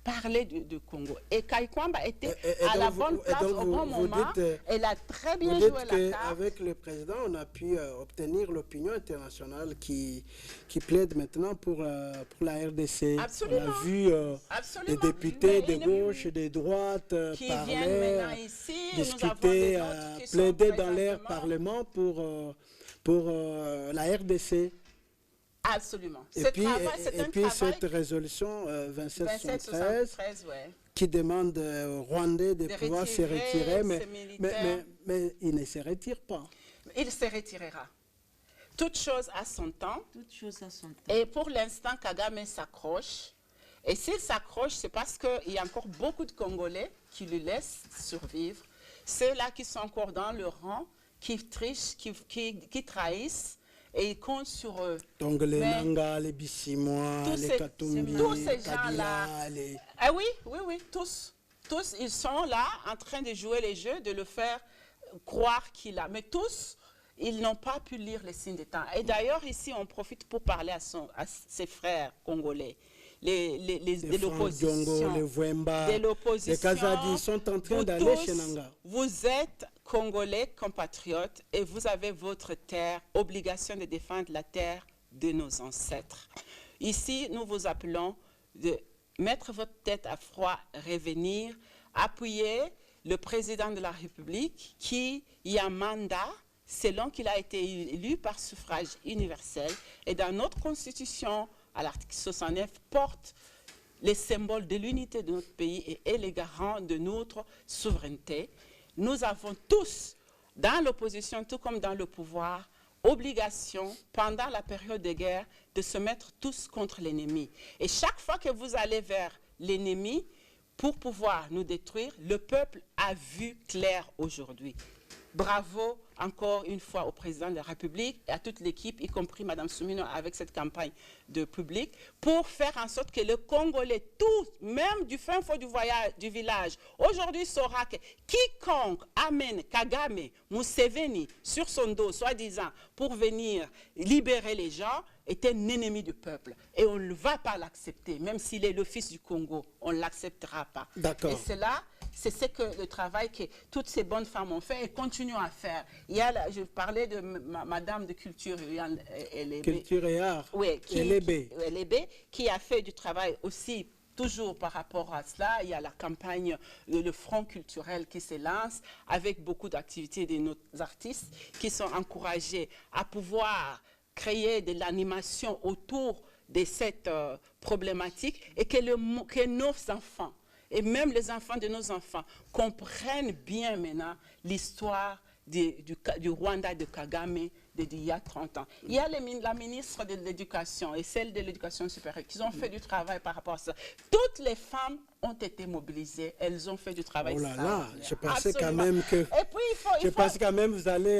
parler du Congo. Et Kaikwamba était à la bonne place au bon moment. Elle a très bien joué la carte. Avec le président, on a pu obtenir l'opinion internationale qui plaide maintenant pour la RDC. Absolument. On a vu des députés de gauche et de droite parler, discuter, plaider dans leur parlement pour la RDC. Absolument. Et puis cette résolution 2773 qui demande aux Rwandais de pouvoir se retirer, mais il ne se retire pas. Il se retirera. Toute chose à son temps. Toute chose à son temps. Et pour l'instant, Kagame s'accroche. Et s'il s'accroche, c'est parce qu'il y a encore beaucoup de Congolais qui le laissent survivre. Ceux-là qui sont encore dans le rang, qui trichent, qui trahissent. Et ils comptent sur eux. Donc les Nanga, les Bissimois, les Katumbi, tous ces les gens-là. Ah oui, tous. Tous, ils sont là en train de jouer les jeux, de le faire croire qu'il a. Mais tous, ils n'ont pas pu lire les signes des temps. Et d'ailleurs, ici, on profite pour parler à ses frères congolais. De l'opposition, les Vwemba, les Kazadi sont en train d'aller chez Nanga. Vous êtes Congolais compatriotes et vous avez votre terre, obligation de défendre la terre de nos ancêtres. Ici, nous vous appelons de mettre votre tête à froid, revenir, appuyer le président de la République qui y a mandat selon qu'il a été élu par suffrage universel. Et dans notre constitution, à l'article 69, porte les symboles de l'unité de notre pays et est les garants de notre souveraineté. Nous avons tous, dans l'opposition, tout comme dans le pouvoir, obligation, pendant la période de guerre, de se mettre tous contre l'ennemi. Et chaque fois que vous allez vers l'ennemi, pour pouvoir nous détruire, le peuple a vu clair aujourd'hui. Bravo encore une fois au président de la République et à toute l'équipe, y compris Mme Soumino avec cette campagne de public, pour faire en sorte que le Congolais, tous, même du fin fond du village, aujourd'hui saura que quiconque amène Kagame, Museveni sur son dos, soi-disant, pour venir libérer les gens, est un ennemi du peuple. Et on ne va pas l'accepter, même s'il est le fils du Congo, on ne l'acceptera pas. D'accord. Et cela, c'est ce que le travail que toutes ces bonnes femmes ont fait et continuent à faire. Il y a, je parlais de Madame de Culture et Art, oui, qui a fait du travail aussi. Toujours par rapport à cela, il y a la campagne, le Front culturel qui se lance avec beaucoup d'activités de nos artistes qui sont encouragés à pouvoir créer de l'animation autour de cette problématique et que nos enfants, et même les enfants de nos enfants, comprennent bien maintenant l'histoire du Rwanda de Kagame d'il y a 30 ans. Il y a la ministre de l'Éducation et celle de l'Éducation supérieure qui ont fait du travail par rapport à ça. Toutes les femmes ont été mobilisées, elles ont fait du travail. Oh là là, je pensais quand même que... Je pense quand même vous allez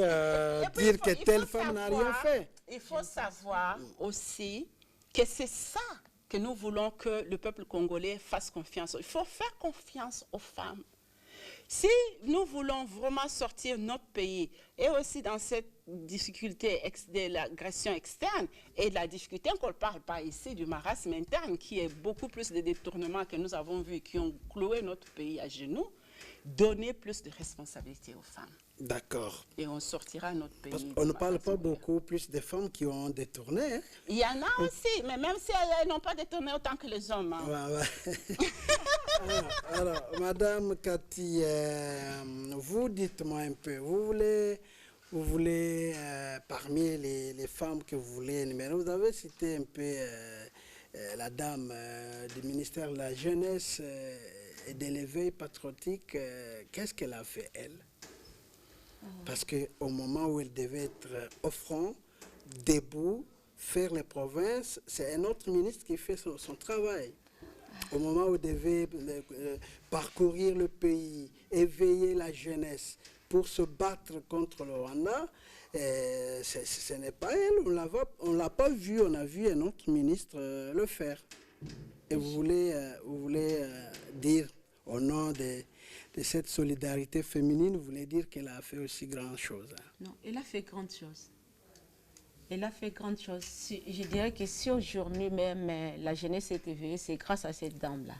dire que telle femme n'a rien fait. Il faut savoir aussi que c'est ça que nous voulons que le peuple congolais fasse confiance. Il faut faire confiance aux femmes. Si nous voulons vraiment sortir notre pays, et aussi dans cette difficulté de l'agression externe, et de la difficulté qu'on ne parle pas ici du marasme interne, qui est beaucoup plus de détournements que nous avons vus, qui ont cloué notre pays à genoux, donner plus de responsabilités aux femmes. D'accord. Et on sortira notre pays. Parce qu'on ne parle pas beaucoup plus des femmes qui ont détourné. Hein? Il y en a aussi, mais même si elles n'ont pas détourné autant que les hommes. Hein. Ouais, ouais. alors, Madame Cathy, vous dites-moi un peu, vous voulez parmi les femmes que vous voulez énumérer, vous avez cité un peu la dame du ministère de la Jeunesse et de l'éveil patriotique. Qu'est-ce qu'elle a fait, elle? Parce qu'au moment où elle devait être au front, debout, faire les provinces, c'est un autre ministre qui fait son travail. au moment où vous devez parcourir le pays, éveiller la jeunesse pour se battre contre le Rwanda, ce n'est pas elle, on ne l'a pas vu, on a vu un autre ministre le faire. Et vous voulez dire, au nom de cette solidarité féminine, vous voulez dire qu'elle a fait aussi grand chose. Hein? Non, elle a fait grande chose. Elle a fait grande chose. Je dirais que si aujourd'hui même la jeunesse est éveillée, c'est grâce à cette dame-là,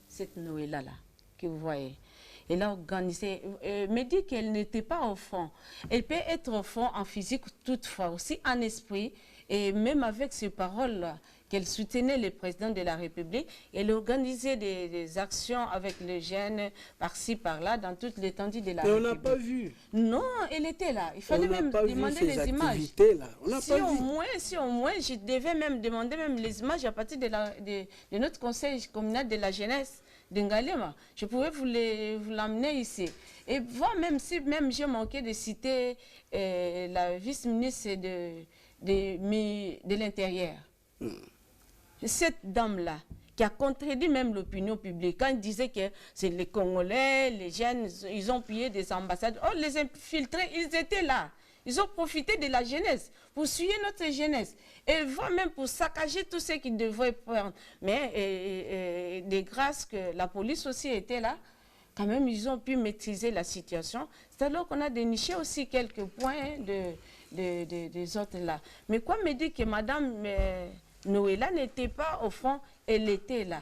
cette Noëlla-là, que vous voyez. Elle a organisé, me dit qu'elle n'était pas au front. Elle peut être au front en physique toutefois, aussi en esprit, et même avec ses paroles-là, qu'elle soutenait le président de la République. Elle organisait des actions avec les jeunes par-ci, par-là, dans toute l'étendue de la République. Mais on n'a pas vu. Non, elle était là. Il fallait même demander les images. Là. On n'a Si pas au vu. moins, je devais même demander même les images à partir de notre conseil communal de la jeunesse d'Ngalema. Je pouvais vous l'amener ici. Et voir même si même j'ai manqué de citer la vice-ministre de l'Intérieur. Cette dame-là, qui a contredit même l'opinion publique, quand il disait que c'est les Congolais, les jeunes, ils ont pillé des ambassades. Oh, les infiltrés, ils étaient là. Ils ont profité de la jeunesse pour suivre notre jeunesse. Et voire même pour saccager tout ce qu'ils devaient prendre. Mais de grâce que la police aussi était là, quand même, ils ont pu maîtriser la situation. C'est alors qu'on a déniché aussi quelques points des autres là. Mais quoi me dit que Madame Noëlla n'était pas au fond, elle était là.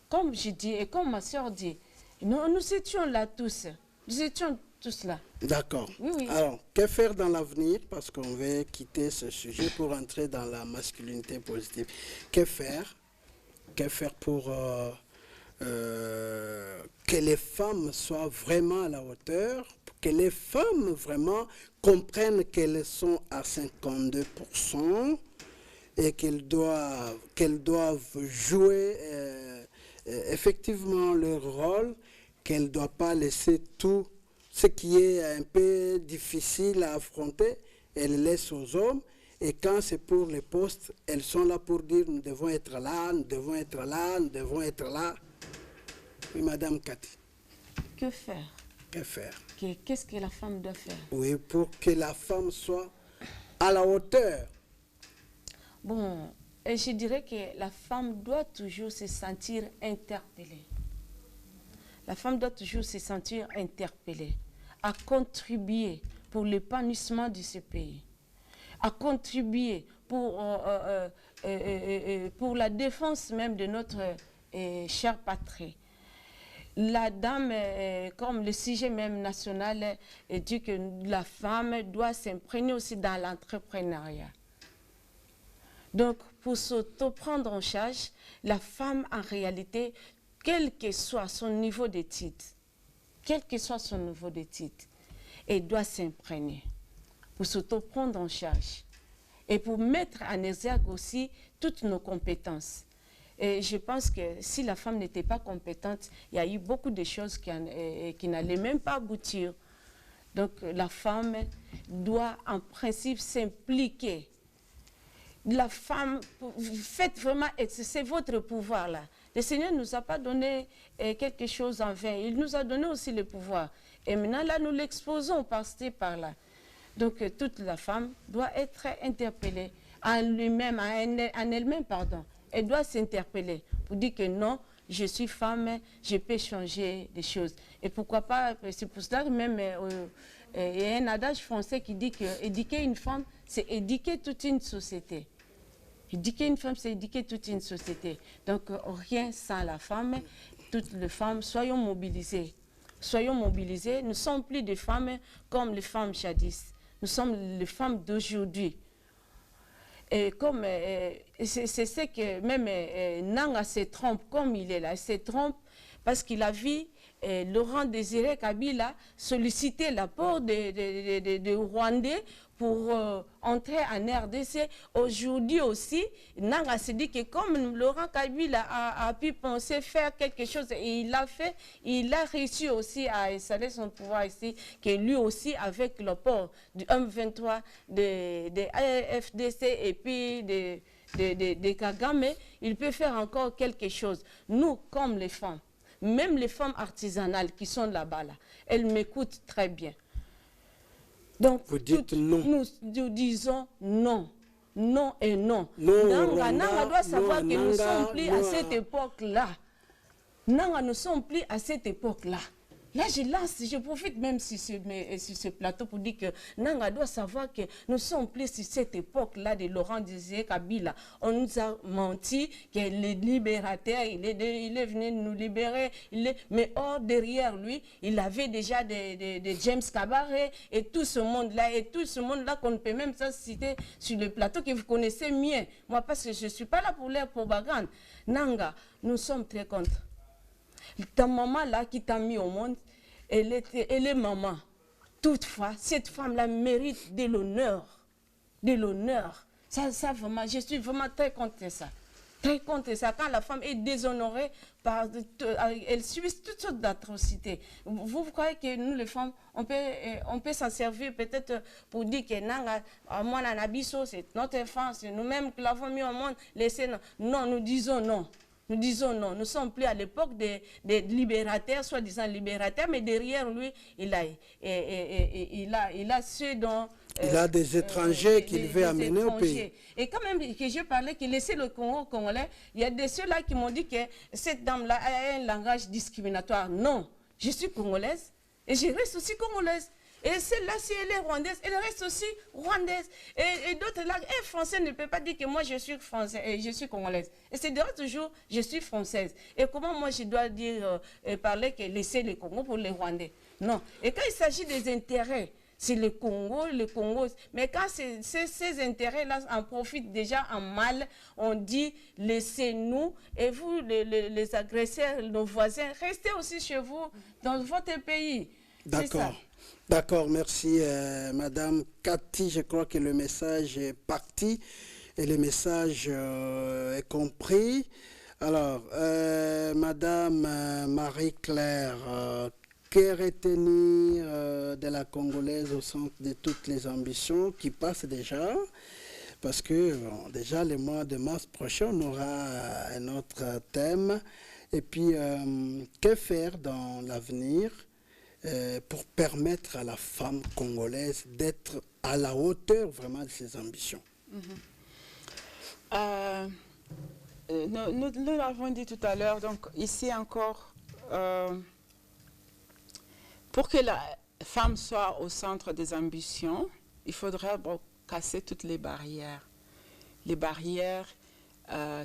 Comme je dis et comme ma soeur dit, nous étions là tous. Nous étions tous là. D'accord. Oui, oui. Alors, que faire dans l'avenir? Parce qu'on veut quitter ce sujet pour entrer dans la masculinité positive. Que faire? Que faire pour que les femmes soient vraiment à la hauteur, que les femmes vraiment comprennent qu'elles sont à 52%, et qu'elles doivent jouer effectivement leur rôle, qu'elles ne doivent pas laisser tout ce qui est un peu difficile à affronter, elles laissent aux hommes. Et quand c'est pour les postes, elles sont là pour dire nous devons être là, nous devons être là, nous devons être là. Oui, Madame Cathy. Que faire? Que faire? Qu'est-ce que la femme doit faire? Oui, pour que la femme soit à la hauteur. Bon, et je dirais que la femme doit toujours se sentir interpellée. La femme doit toujours se sentir interpellée, à contribuer pour l'épanouissement de ce pays, à contribuer pour la défense même de notre chère patrie. La dame, comme le sujet même national, dit que la femme doit s'imprégner aussi dans l'entrepreneuriat. Donc, pour s'auto-prendre en charge, la femme, en réalité, quel que soit son niveau d'études, elle doit s'imprégner pour s'auto-prendre en charge et pour mettre en exergue aussi toutes nos compétences. Et je pense que si la femme n'était pas compétente, il y a eu beaucoup de choses qui n'allaient même pas aboutir. Donc, la femme doit en principe s'impliquer. La femme, faites vraiment exercer votre pouvoir là. Le Seigneur ne nous a pas donné quelque chose en vain. Il nous a donné aussi le pouvoir. Et maintenant là, nous l'exposons par-ci, par-là. Donc toute la femme doit être interpellée en lui-même, en elle-même, pardon. Elle doit s'interpeller pour dire que non, je suis femme, je peux changer des choses. Et pourquoi pas, c'est pour cela que même il y a un adage français qui dit que éduquer une femme, c'est éduquer toute une société. Éduquer une femme, c'est éduquer toute une société. Donc, rien sans la femme. Toutes les femmes, soyons mobilisées. Soyons mobilisées. Nous ne sommes plus des femmes comme les femmes jadis. Nous sommes les femmes d'aujourd'hui. Et comme c'est ce que même Nanga se trompe, comme il est là, il se trompe parce qu'il a vu Laurent Désiré Kabila solliciter l'apport des Rwandais pour entrer en RDC. Aujourd'hui aussi, Nanga se dit que comme Laurent Kabila a pu penser faire quelque chose, et il l'a fait, il a réussi aussi à installer son pouvoir ici, que lui aussi, avec l'apport du M23, des AFDC et puis de Kagame, il peut faire encore quelque chose. Nous, comme les femmes, même les femmes artisanales qui sont là-bas, là, elles m'écoutent très bien. Donc, vous dites non. Nous disons non. Non et non. Non, Nanga doit savoir non, que nous ne Nanga, sommes plus non. à cette époque-là. Nanga, nous ne sommes plus à cette époque-là. Là, je profite même sur ce plateau pour dire que Nanga doit savoir que nous sommes plus sur cette époque-là de Laurent Désiré Kabila. On nous a menti que le libérateur, il est venu nous libérer. Mais or, derrière lui, il avait déjà de James Kabaré et tout ce monde-là. Et tout ce monde-là qu'on ne peut même pas citer sur le plateau que vous connaissez mieux. Moi, parce que je ne suis pas là pour l'air propagande. Nanga, nous sommes très contre. Ta maman là qui t'a mis au monde, elle est maman. Toutefois, cette femme-là mérite de l'honneur. De l'honneur. Ça vraiment, je suis vraiment très contre ça. Très contre ça. Quand la femme est déshonorée, elle subit toutes sortes d'atrocités. Vous croyez que nous, les femmes, on peut s'en servir peut-être pour dire que moi, Nanabiso, c'est notre femme, c'est nous-mêmes qui l'avons mis au monde. Non, nous disons non. Nous disons non, nous ne sommes plus à l'époque des libérateurs, soi-disant libérateurs, mais derrière lui, il a ceux dont... il a des étrangers qu'il veut amener au pays. Et quand même que je parlais, que laisser le Congo congolais, il y a de ceux-là qui m'ont dit que cette dame-là a un langage discriminatoire. Non, je suis congolaise et je reste aussi congolaise. Et celle-là, si elle est rwandaise, elle reste aussi rwandaise. Et d'autres là, un Français ne peut pas dire que moi je suis français et je suis congolaise. Et c'est toujours je suis française. Et comment moi je dois dire, parler que laisser le Congo pour les Rwandais? Non. Et quand il s'agit des intérêts, c'est le Congo. Mais quand ces intérêts-là en profitent déjà en mal, on dit laissez-nous et vous, les agresseurs, nos voisins, restez aussi chez vous, dans votre pays. D'accord. D'accord, merci Madame Cathy. Je crois que le message est parti et le message est compris. Alors, Madame Marie-Claire, que retenir de la Congolaise au centre de toutes les ambitions qui passent déjà? Parce que déjà le mois de mars prochain, on aura un autre thème. Et puis, que faire dans l'avenir pour permettre à la femme congolaise d'être à la hauteur vraiment de ses ambitions? Nous l'avons dit tout à l'heure, donc ici encore, pour que la femme soit au centre des ambitions, il faudrait casser toutes les barrières. Les barrières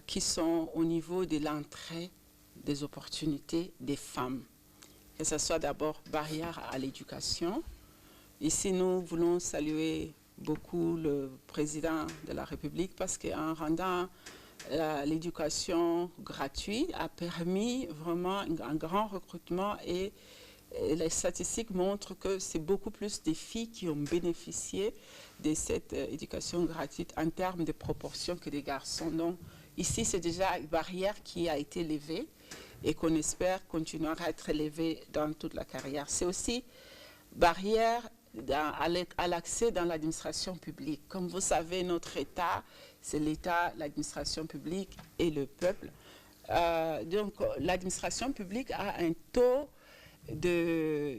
qui sont au niveau de l'entrée des opportunités des femmes. Que ce soit d'abord barrière à l'éducation. Ici, nous voulons saluer beaucoup le président de la République parce qu'en rendant l'éducation gratuite a permis vraiment un grand recrutement et les statistiques montrent que c'est beaucoup plus de filles qui ont bénéficié de cette éducation gratuite en termes de proportion que des garçons. Donc ici, c'est déjà une barrière qui a été levée et qu'on espère continuera à être élevée dans toute la carrière. C'est aussi barrière à l'accès dans l'administration publique. Comme vous savez, notre État, c'est l'État, l'administration publique et le peuple. Donc l'administration publique a un taux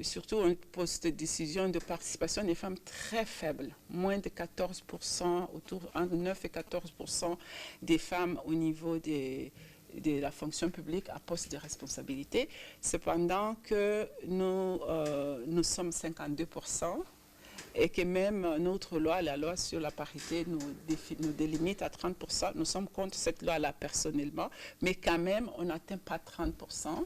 surtout en poste de décision de participation des femmes très faible, moins de 14%, entre 9 et 14% des femmes au niveau de la fonction publique à poste de responsabilité. Cependant que nous sommes 52% et que même notre loi, la loi sur la parité, nous délimite à 30%. Nous sommes contre cette loi-là personnellement, mais quand même, on n'atteint pas 30%.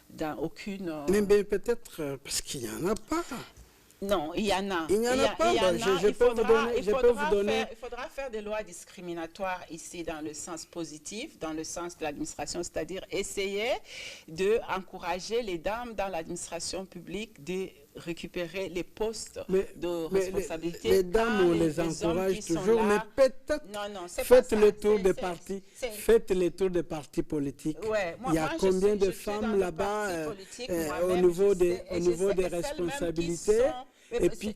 Dans aucune... Mais peut-être parce qu'il n'y en a pas. Non, il y en a. Il n'y en a pas. Il faudra faire des lois discriminatoires ici dans le sens positif, dans le sens de l'administration, c'est-à-dire essayer d'encourager les dames dans l'administration publique de récupérer les postes de responsabilité. Les dames, on les encourage toujours, mais peut-être faites le tour des partis. Faites le tour des partis politiques. Ouais, il y a combien de femmes là-bas au niveau des responsabilités?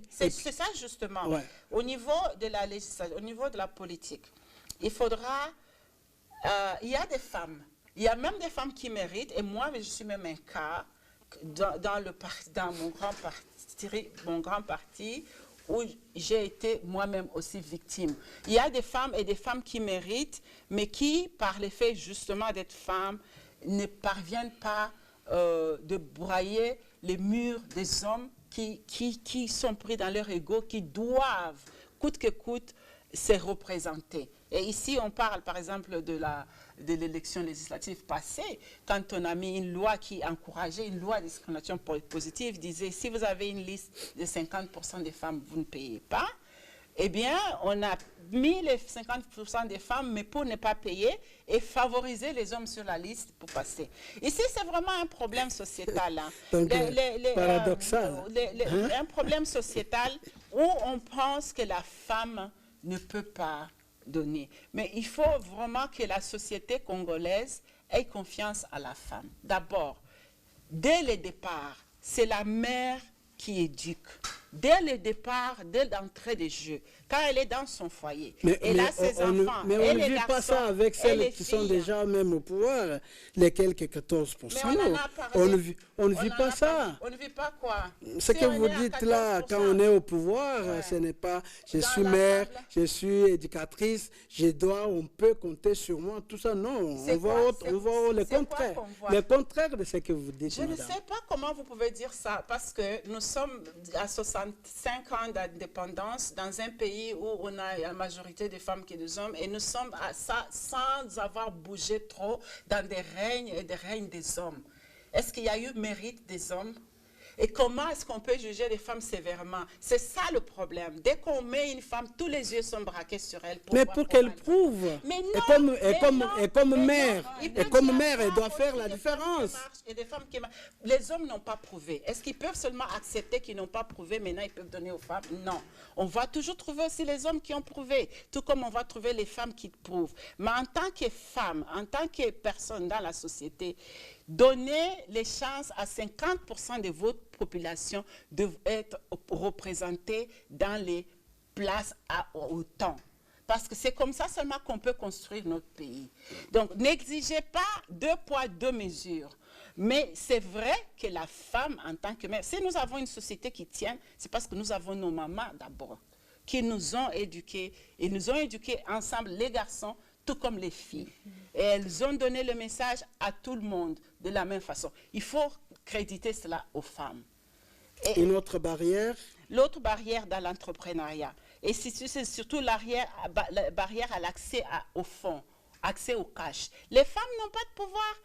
C'est ça justement. Ouais. Au niveau de la législation, au niveau de la politique, il faudra il y a des femmes. Il y a même des femmes qui méritent, et moi, je suis même un cas dans mon grand parti où j'ai été moi-même aussi victime. Il y a des femmes et des femmes qui méritent, mais qui, par le fait justement d'être femmes, ne parviennent pas de broyer les murs des hommes qui sont pris dans leur ego, qui doivent, coûte que coûte, se représenter. Et ici, on parle par exemple de l'élection législative passée, quand on a mis une loi qui encourageait, une loi de discrimination positive, disait si vous avez une liste de 50% des femmes, vous ne payez pas. Eh bien, on a mis les 50% des femmes, mais pour ne pas payer et favoriser les hommes sur la liste pour passer. Ici, c'est vraiment un problème sociétal. Hein. Donc, paradoxal. Un problème sociétal où on pense que la femme ne peut pas donner. Mais il faut vraiment que la société congolaise ait confiance à la femme. D'abord, dès le départ, c'est la mère qui éduque. Dès le départ, dès l'entrée des jeux, quand elle est dans son foyer, elle a ses enfants. Mais on ne vit pas ça avec celles qui sont déjà même au pouvoir, les quelques 14%. On ne vit pas ça. On ne vit pas quoi? Ce que vous dites là, quand on est au pouvoir, ce n'est pas je suis mère, je suis éducatrice, on peut compter sur moi, tout ça. Non, on voit le contraire. Le contraire de ce que vous dites, Je ne sais pas comment vous pouvez dire ça, parce que nous sommes à 65 ans d'indépendance dans un pays où on a la majorité des femmes et des hommes, et nous sommes à ça sans avoir bougé trop dans des règnes et des règnes des hommes. Est-ce qu'il y a eu mérite des hommes? Et comment est-ce qu'on peut juger les femmes sévèrement? C'est ça le problème. Dès qu'on met une femme, tous les yeux sont braqués sur elle. Mais pour qu'elle prouve. Mais non, et comme mère, elle doit faire la différence. Et des femmes qui les hommes n'ont pas prouvé. Est-ce qu'ils peuvent seulement accepter qu'ils n'ont pas prouvé, maintenant ils peuvent donner aux femmes? Non. On va toujours trouver aussi les hommes qui ont prouvé, tout comme on va trouver les femmes qui prouvent. Mais en tant que femme, en tant que personne dans la société, donnez les chances à 50% de votre population d'être représentée dans les places à haut temps. Parce que c'est comme ça seulement qu'on peut construire notre pays. Donc, n'exigez pas 2 poids, 2 mesures. Mais c'est vrai que la femme, en tant que mère, si nous avons une société qui tient, c'est parce que nous avons nos mamans d'abord, qui nous ont éduqués. Et nous ont éduqués ensemble, les garçons, tout comme les filles. Et elles ont donné le message à tout le monde de la même façon. Il faut créditer cela aux femmes. Et une autre barrière? L'autre barrière dans l'entrepreneuriat. Et c'est surtout la barrière à l'accès au fonds, accès au cash. Les femmes n'ont pas de pouvoir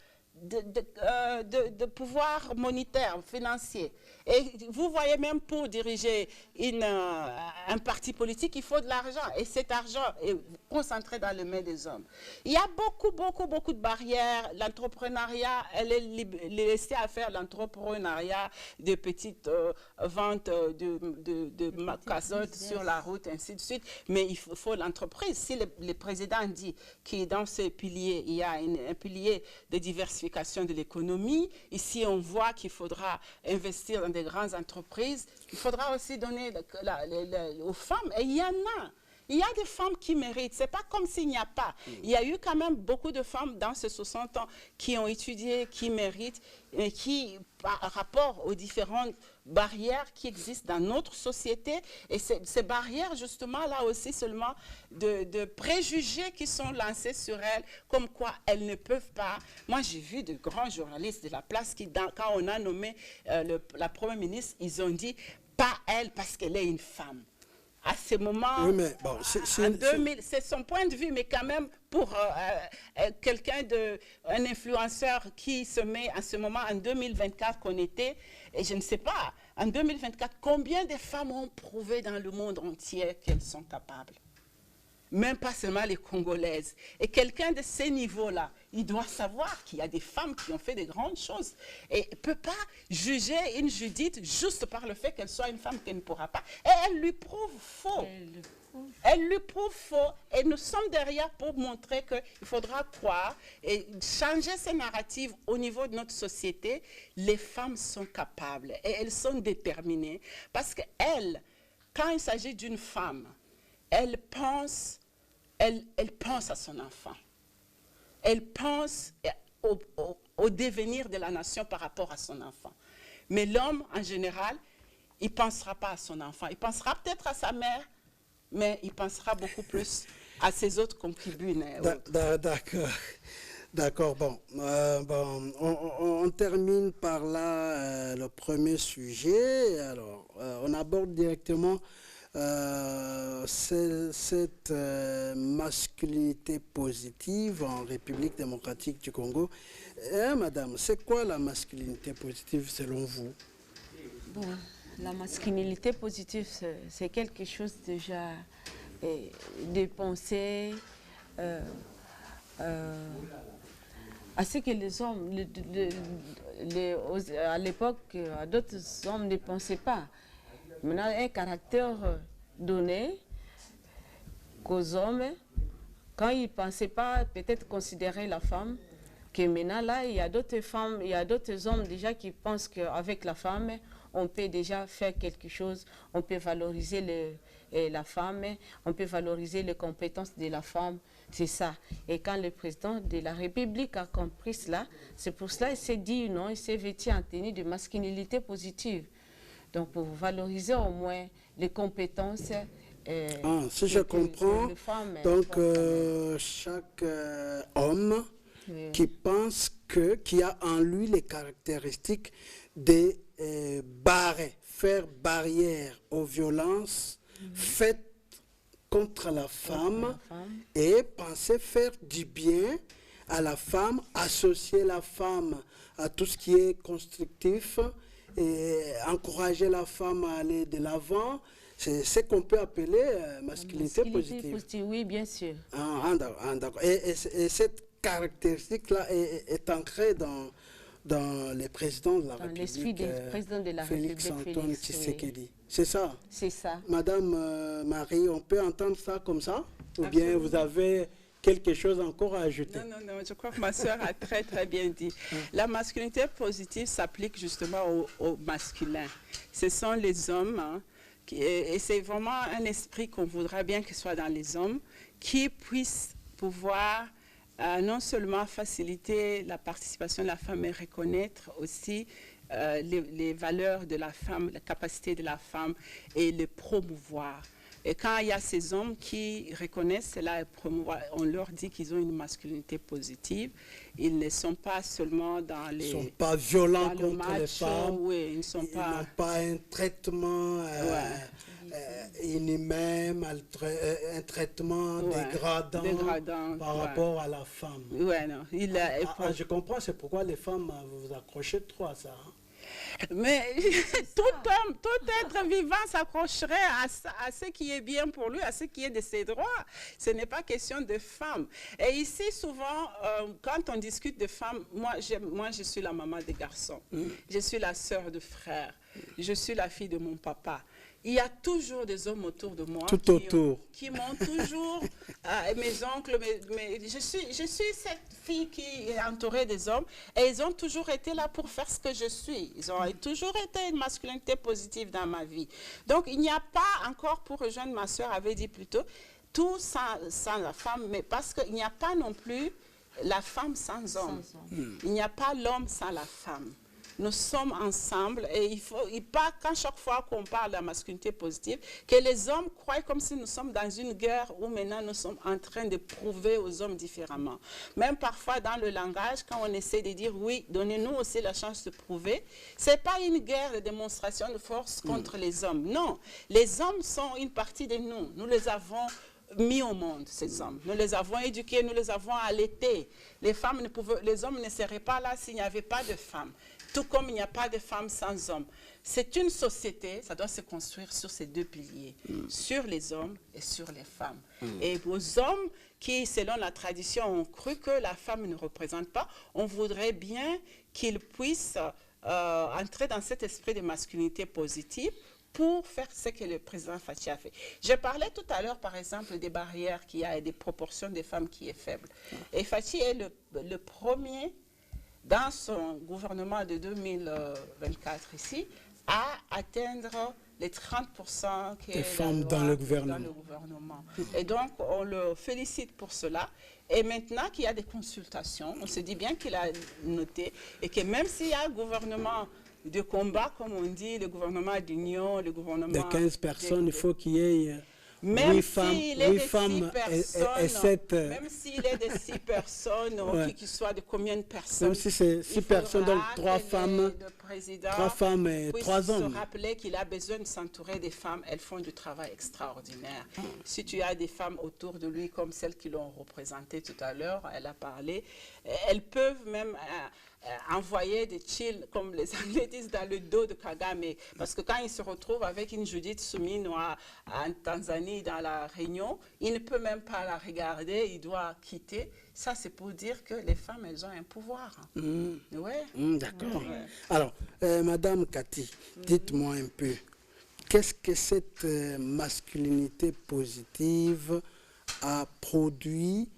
de pouvoir monétaire, financier. Et vous voyez, même pour diriger un parti politique, il faut de l'argent. Et cet argent est concentré dans les mains des hommes. Il y a beaucoup de barrières. L'entrepreneuriat, elle est laissée à faire l'entrepreneuriat de petites ventes de casottes sur la route, ainsi de suite. Mais il faut l'entreprise. Si le président dit que dans ce pilier, il y a un pilier de diversification de l'économie. Ici, on voit qu'il faudra investir dans des grandes entreprises. Il faudra aussi donner aux femmes. Et il y en a. Il y a des femmes qui méritent. Ce n'est pas comme s'il n'y a pas. Il y a eu quand même beaucoup de femmes dans ces 60 ans qui ont étudié, qui méritent, et qui, par rapport aux différentes barrières qui existent dans notre société, et ces barrières, justement, là aussi, seulement de préjugés qui sont lancés sur elles, comme quoi elles ne peuvent pas. Moi, j'ai vu de grands journalistes de la place qui, quand on a nommé la Première ministre, ils ont dit « pas elle parce qu'elle est une femme ». À ce moment, oui, mais bon, c'est son point de vue, mais quand même pour quelqu'un un influenceur qui se met à ce moment en 2024 qu'on était, et je ne sais pas, en 2024, combien de femmes ont prouvé dans le monde entier qu'elles sont capables? Même pas seulement les Congolaises. Et quelqu'un de ces niveaux-là, il doit savoir qu'il y a des femmes qui ont fait de grandes choses. Et il ne peut pas juger une Judith juste par le fait qu'elle soit une femme qu'elle ne pourra pas. Et elle lui prouve faux. Elle lui prouve faux. Et nous sommes derrière pour montrer qu'il faudra croire et changer ces narratives au niveau de notre société. Les femmes sont capables et elles sont déterminées. Parce qu'elles, quand il s'agit d'une femme, elle pense à son enfant. elle pense au devenir de la nation par rapport à son enfant. Mais l'homme, en général, il ne pensera pas à son enfant. Il pensera peut-être à sa mère, mais il pensera beaucoup plus à ses autres concubines. D'accord. D'accord, bon, on termine par là le premier sujet. Alors, on aborde directement cette masculinité positive en République démocratique du Congo. Madame, c'est quoi la masculinité positive selon vous? Bon, la masculinité positive, c'est quelque chose déjà de penser à ce que les hommes, à l'époque, d'autres hommes ne pensaient pas. Maintenant, un caractère donné qu'aux hommes, quand ils ne pensaient pas peut-être considérer la femme, que maintenant là, il y a d'autres femmes, il y a d'autres hommes déjà qui pensent qu'avec la femme, on peut déjà faire quelque chose, on peut valoriser la femme, on peut valoriser les compétences de la femme, c'est ça. Et quand le président de la République a compris cela, c'est pour cela qu'il s'est dit non, il s'est vêtu en tenue de masculinité positive. Donc pour valoriser au moins les compétences. Si je comprends, donc chaque homme qui pense qui a en lui les caractéristiques de faire barrière aux violences faites contre la femme et penser faire du bien à la femme, associer la femme à tout ce qui est constructif et encourager la femme à aller de l'avant. C'est ce qu'on peut appeler masculinité positive. Oui, bien sûr. D'accord. Et cette caractéristique-là est ancrée dans les présidents de la République. Dans l'esprit des présidents de la République. Félix-Antoine Tshisekedi. Oui. C'est ça? C'est ça. Madame Marie, on peut entendre ça comme ça? Ou bien vous avez quelque chose encore à ajouter? Non, je crois que ma soeur a très bien dit. La masculinité positive s'applique justement au masculin. Ce sont les hommes, hein, et c'est vraiment un esprit qu'on voudrait bien qu'il soit dans les hommes, qui puissent pouvoir non seulement faciliter la participation de la femme, mais reconnaître aussi les valeurs de la femme, la capacité de la femme et les promouvoir. Et quand il y a ces hommes qui reconnaissent cela et promouvoir, on leur dit qu'ils ont une masculinité positive. Ils ne sont pas seulement dans les... Ils ne sont pas violents contre les femmes. Oui, ils n'ont pas un traitement inhumain, un traitement dégradant par rapport à la femme. Ouais, non. Je comprends, c'est pourquoi les femmes, vous vous accrochez trop à ça. Hein? Mais tout homme, tout être vivant s'accrocherait à ce qui est bien pour lui, à ce qui est de ses droits. Ce n'est pas question de femmes. Et ici, souvent, quand on discute de femmes, moi, je suis la maman des garçons. Je suis la sœur de frère. Je suis la fille de mon papa. Il y a toujours des hommes autour de moi qui m'ont toujours, mes oncles, je suis cette fille qui est entourée des hommes et ils ont toujours été là pour faire ce que je suis. Ils ont toujours été une masculinité positive dans ma vie. Donc il n'y a pas encore, pour rejoindre ma soeur avait dit plus tôt, tout sans la femme, mais parce qu'il n'y a pas non plus la femme sans homme. Il n'y a pas l'homme sans la femme. Nous sommes ensemble et il faut pas qu'à chaque fois qu'on parle de la masculinité positive, que les hommes croient comme si nous sommes dans une guerre où maintenant nous sommes en train de prouver aux hommes différemment. Même parfois dans le langage, quand on essaie de dire oui, donnez-nous aussi la chance de prouver, c'est pas une guerre de démonstration de force contre les hommes. Non, les hommes sont une partie de nous. Nous les avons mis au monde, ces hommes. Nous les avons éduqués, nous les avons allaités. Les hommes ne seraient pas là s'il n'y avait pas de femmes. Tout comme il n'y a pas de femmes sans hommes. C'est une société, ça doit se construire sur ces deux piliers, sur les hommes et sur les femmes. Et aux hommes qui, selon la tradition, ont cru que la femme ne représente pas, on voudrait bien qu'ils puissent entrer dans cet esprit de masculinité positive pour faire ce que le président Fachi a fait. Je parlais tout à l'heure, par exemple, des barrières qu'il y a et des proportions des femmes qui est faible. Et Fachi est le premier dans son gouvernement de 2024 ici, à atteindre les 30% qui des est femmes dans le gouvernement. Et donc, on le félicite pour cela. Et maintenant qu'il y a des consultations, on se dit bien qu'il a noté, et que même s'il y a un gouvernement de combat, comme on dit, le gouvernement d'union, le gouvernement... De 15 personnes, il faut qu'il y ait... Même 8 femmes et 7... Même s'il est de 6 personnes, Ouais. qu'il soit de combien de personnes? Même si c'est 6 personnes, donc 3 femmes, 3 femmes et 3 hommes. Il faut se rappeler qu'il a besoin de s'entourer des femmes. Elles font du travail extraordinaire. Si tu as des femmes autour de lui, comme celles qui l'ont représenté tout à l'heure, elle a parlé, elles peuvent même... envoyer des chills, comme les Anglais disent, dans le dos de Kagame. Parce que quand il se retrouve avec une Judith Suminho en Tanzanie, dans la Réunion, il ne peut même pas la regarder, il doit quitter. Ça, c'est pour dire que les femmes, elles ont un pouvoir. Ouais. D'accord. Ouais. Alors, Madame Cathy, dites-moi un peu, qu'est-ce que cette masculinité positive a produit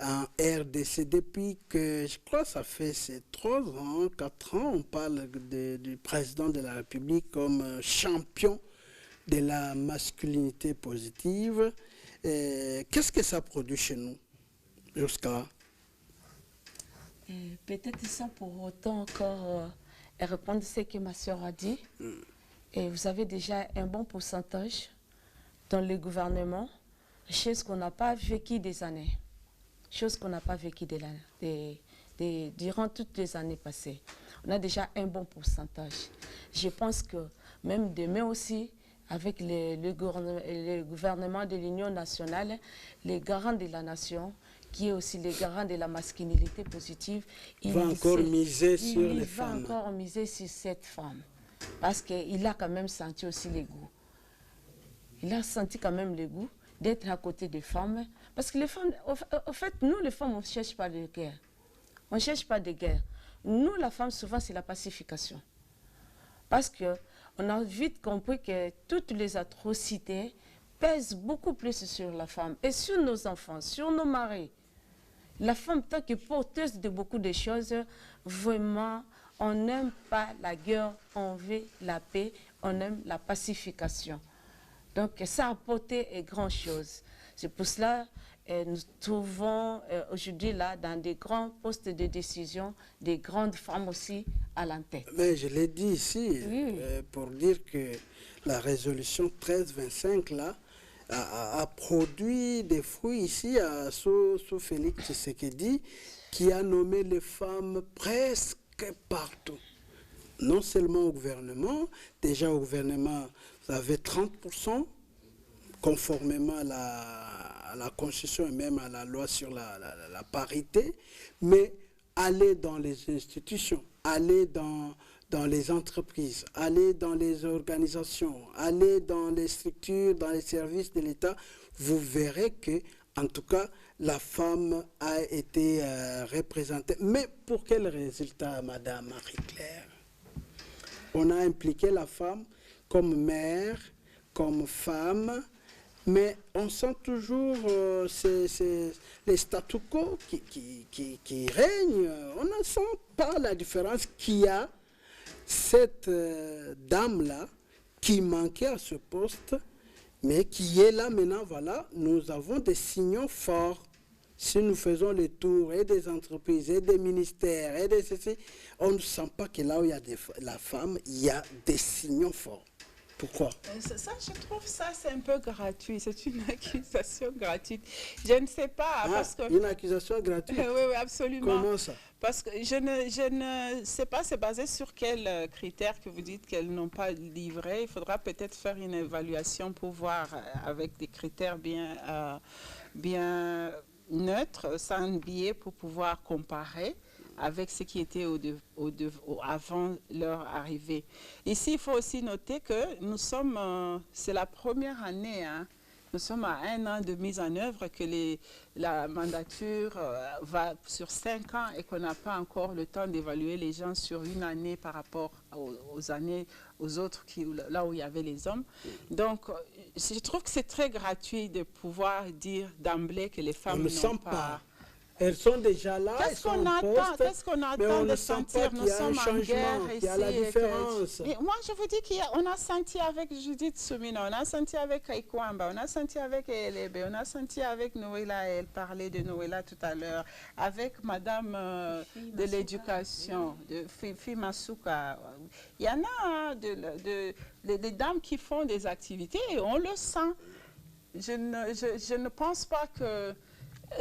en RDC depuis que, je crois, ça fait 3 ans, 4 ans, on parle du président de la République comme champion de la masculinité positive. Qu'est-ce que ça produit chez nous jusqu'à là? Peut-être sans pour autant encore répondre à ce que ma soeur a dit. Et vous avez déjà un bon pourcentage dans le gouvernement, chose qu'on n'a pas vécu des années. Chose qu'on n'a pas vécu durant toutes les années passées. On a déjà un bon pourcentage. Je pense que même demain aussi, avec le gouvernement de l'Union nationale, les garants de la nation, qui est aussi les garants de la masculinité positive, il va encore miser sur les Il femmes. va encore miser sur cette femme. Parce qu'il a quand même senti aussi le goût. Il a senti quand même le goût d'être à côté des femmes. Parce que les femmes, au fait, nous les femmes, on ne cherche pas de guerre. On ne cherche pas de guerre. Nous, la femme, souvent, c'est la pacification. Parce qu'on a vite compris que toutes les atrocités pèsent beaucoup plus sur la femme et sur nos enfants, sur nos maris. La femme, tant que porteuse de beaucoup de choses, vraiment, on n'aime pas la guerre, on veut la paix, on aime la pacification. Donc, ça a apporté grand chose. C'est pour cela que nous trouvons aujourd'hui là, dans des grands postes de décision, des grandes femmes aussi à la tête. Mais je l'ai dit ici, pour dire que la résolution 1325 là, a produit des fruits ici sous Félix Tshisekedi, qui a nommé les femmes presque partout. Non seulement au gouvernement, déjà au gouvernement, vous avez 30%, conformément à la Constitution et même à la loi sur la parité, mais aller dans les institutions, aller dans les entreprises, aller dans les organisations, aller dans les structures, dans les services de l'État, vous verrez que, en tout cas, la femme a été représentée. Mais pour quel résultat, Madame Marie-Claire? On a impliqué la femme comme mère, comme femme, mais on sent toujours les statu quo qui règnent. On ne sent pas la différence qu'il y a cette dame-là qui manquait à ce poste, mais qui est là maintenant. Voilà, nous avons des signaux forts. Si nous faisons le tour et des entreprises, et des ministères, et des ceci, on ne sent pas que là où il y a la femme, il y a des signaux forts. Pourquoi? Ça, je trouve ça, c'est un peu gratuit. C'est une accusation gratuite. Je ne sais pas. Parce que... Une accusation gratuite? Oui, absolument. Comment ça? Parce que je ne sais pas, c'est basé sur quels critères que vous dites qu'elles n'ont pas livré. Il faudra peut-être faire une évaluation pour voir avec des critères bien neutres, sans biais, pour pouvoir comparer avec ce qui était avant leur arrivée. Ici, il faut aussi noter que nous sommes, c'est la première année, nous sommes à 1 an de mise en œuvre, que la mandature va sur 5 ans et qu'on n'a pas encore le temps d'évaluer les gens sur une année par rapport aux autres, là où il y avait les hommes. Donc, je trouve que c'est très gratuit de pouvoir dire d'emblée que les femmes n'ont pas... Elles sont déjà là, elles Qu'est-ce sont qu'on en attend? poste, Qu'est-ce qu'on mais attend on de ne sent pas sentir? qu'il Nous y a un sommes en guerre changement, qu'il y a la ici. différence. Et moi, je vous dis qu'on a senti avec Judith Soumina, on a senti avec Kaikwamba, on a senti avec Elebe, on a senti avec Noëlla, elle parlait de Noëlla tout à l'heure, avec Madame de l'éducation, de Fifi Masuka. Il y en a des dames qui font des activités et on le sent. Je ne pense pas que...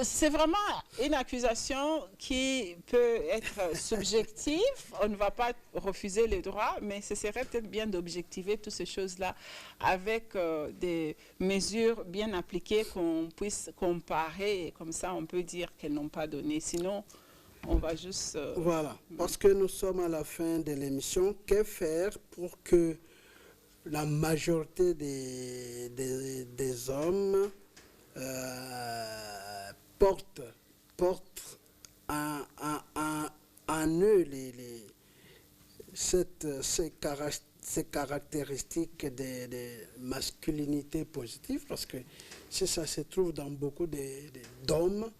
C'est vraiment une accusation qui peut être subjective. On ne va pas refuser les droits, mais ce serait peut-être bien d'objectiver toutes ces choses-là avec des mesures bien appliquées qu'on puisse comparer. Et comme ça, on peut dire qu'elles n'ont pas donné. Sinon, on va juste... Voilà, parce que nous sommes à la fin de l'émission. Que faire pour que la majorité des hommes portent en eux ces caractéristiques de masculinité positive, parce que si ça se trouve dans beaucoup d'hommes,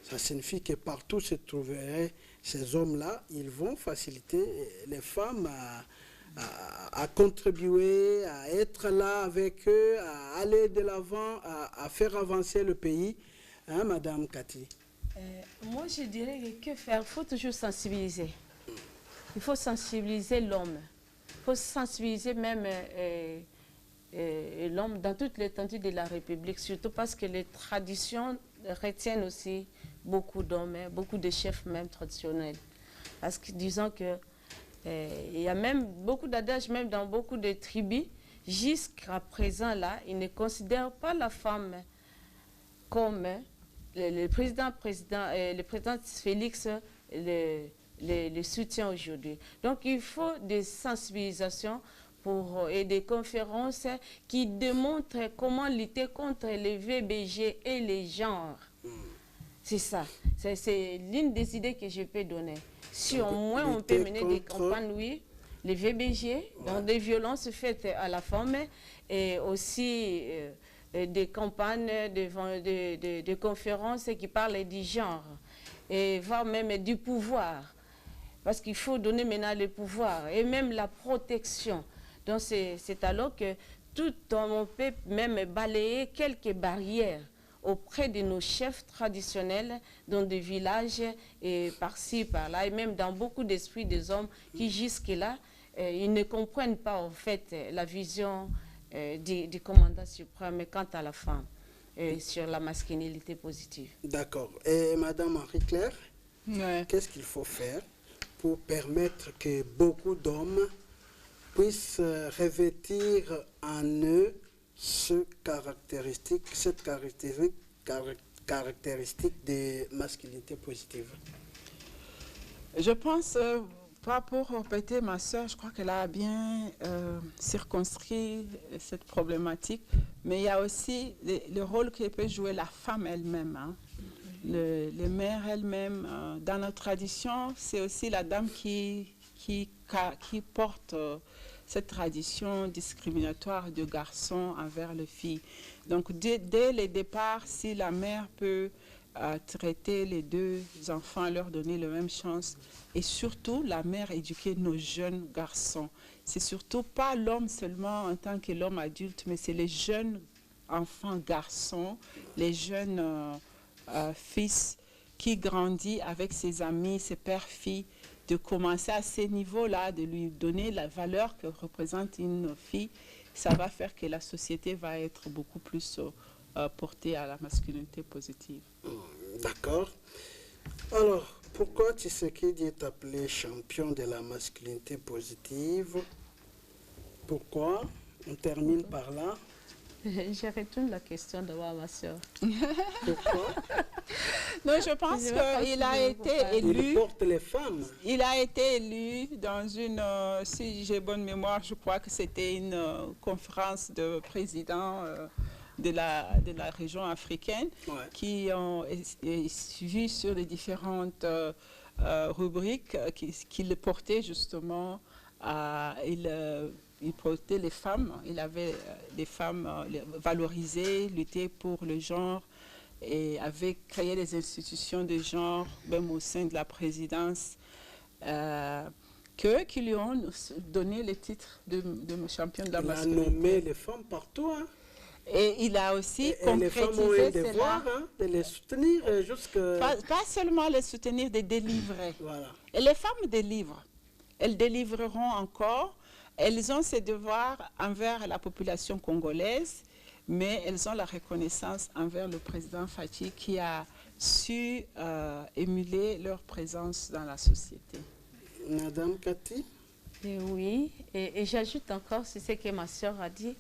ça signifie que partout se trouveraient ces hommes-là, ils vont faciliter les femmes à contribuer, à être là avec eux, à aller de l'avant, à faire avancer le pays. Hein, Madame Cathy? Moi, je dirais que faire? Il faut toujours sensibiliser. Il faut sensibiliser l'homme. Il faut sensibiliser même l'homme dans toute l'étendue de la République, surtout parce que les traditions retiennent aussi beaucoup d'hommes, beaucoup de chefs même traditionnels. Parce que disons que il y a même beaucoup d'adages, même dans beaucoup de tribus, jusqu'à présent là, ils ne considèrent pas la femme comme le président Félix le soutient aujourd'hui. Donc il faut des sensibilisations et des conférences qui démontrent comment lutter contre les VBG et les genres. C'est ça. C'est l'une des idées que je peux donner. Si au moins on peut mener des campagnes, oui, les VBG, dans des violences faites à la femme, et aussi des campagnes, de conférences qui parlent du genre, et voire même du pouvoir. Parce qu'il faut donner maintenant le pouvoir, et même la protection. Donc c'est alors que tout on peut même balayer quelques barrières auprès de nos chefs traditionnels dans des villages et par-ci, par-là, et même dans beaucoup d'esprits des hommes qui jusque-là, ils ne comprennent pas en fait la vision du commandant suprême quant à la femme sur la masculinité positive. D'accord. Et Madame Henri-Claire, Ouais. qu'est-ce qu'il faut faire pour permettre que beaucoup d'hommes puissent revêtir en eux cette caractéristique de masculinité positive? Je pense, pas pour répéter ma soeur, je crois qu'elle a bien circonscrit cette problématique, mais il y a aussi le rôle que peut jouer la femme elle-même. Hein. Les mères elles-mêmes, dans notre tradition, c'est aussi la dame qui porte cette tradition discriminatoire de garçons envers les filles. Donc dès le départ, si la mère peut traiter les deux enfants, leur donner la même chance, et surtout la mère éduquer nos jeunes garçons. C'est surtout pas l'homme seulement en tant que l'homme adulte, mais c'est les jeunes enfants garçons, les jeunes fils qui grandissent avec ses amis, ses pères-filles, de commencer à ces niveaux-là, de lui donner la valeur que représente une fille. Ça va faire que la société va être beaucoup plus portée à la masculinité positive. D'accord. Alors, pourquoi Tshisekedi est appelé champion de la masculinité positive? Pourquoi? On termine par là. Je retourne la question d'abord à ma soeur. Pourquoi? Non, je pense qu'il a été élu. Il porte les femmes. Il a été élu dans une, si j'ai bonne mémoire, je crois que c'était une conférence de présidents de la région africaine, ouais, qui ont suivi sur les différentes rubriques qu'il portait justement. Il portait les femmes, il avait les femmes valorisées, lutter pour le genre, et avait créé des institutions de genre, même au sein de la présidence, qui lui ont donné le titre de champion de la masculinité. Il a nommé les femmes partout. Hein. Et il a aussi concrétisé les femmes ont un devoir de les soutenir. Pas seulement les soutenir, de délivrer. Voilà. Et les femmes délivrent. Elles délivreront encore. Elles ont ces devoirs envers la population congolaise, mais elles ont la reconnaissance envers le président Fathi qui a su émuler leur présence dans la société. Madame Cathy? Oui, et j'ajoute encore, c'est ce que ma soeur a dit,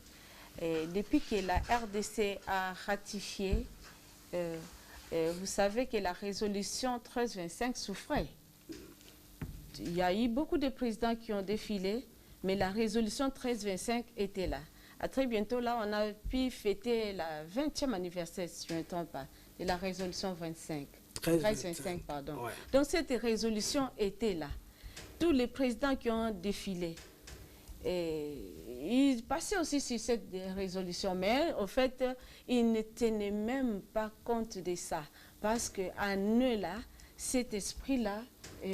depuis que la RDC a ratifié, vous savez que la résolution 1325 souffrait. Il y a eu beaucoup de présidents qui ont défilé, mais la résolution 1325 était là. À très bientôt, là, on a pu fêter la 20e anniversaire, si je ne me trompe pas, de la résolution 1325, pardon. Ouais. Donc, cette résolution était là. Tous les présidents qui ont défilé, ils passaient aussi sur cette résolution, mais au fait, ils ne tenaient même pas compte de ça, parce qu'à eux, là, cet esprit-là,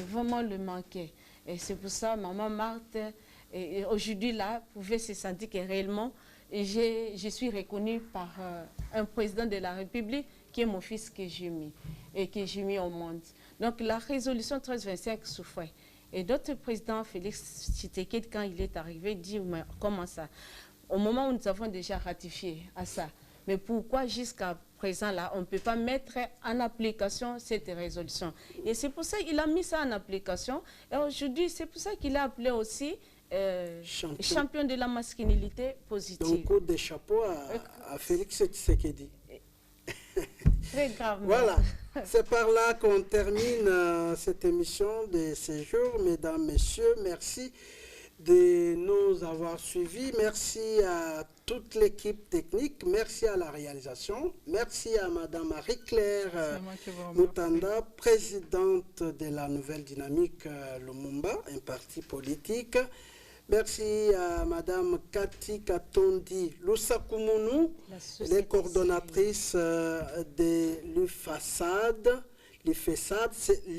vraiment le manquait. Et c'est pour ça, maman Marthe, aujourd'hui, là, pouvait se sentir que réellement, je suis reconnue par un président de la République qui est mon fils que j'ai mis, et que j'ai mis au monde. Donc, la résolution 1325 souffrait. Et d'autres présidents, Félix Tshisekedi, quand il est arrivé, dit comment ça? Au moment où nous avons déjà ratifié à ça, mais pourquoi jusqu'à présent là, on ne peut pas mettre en application cette résolution? Et c'est pour ça qu'il a mis ça en application. Et aujourd'hui, c'est pour ça qu'il a appelé aussi champion de la masculinité positive. Donc, coup de chapeau à Félix Tshisekedi. Très grave. Voilà, c'est par là qu'on termine cette émission de ce jour. Mesdames, Messieurs, merci de nous avoir suivis. Merci à toute l'équipe technique. Merci à la réalisation. Merci à Madame Marie-Claire Moutanda, présidente de la Nouvelle Dynamique Lumumba, un parti politique. Merci à Madame Cathy Katondi Lusakumunu, les coordonnatrices de l'UFASAD.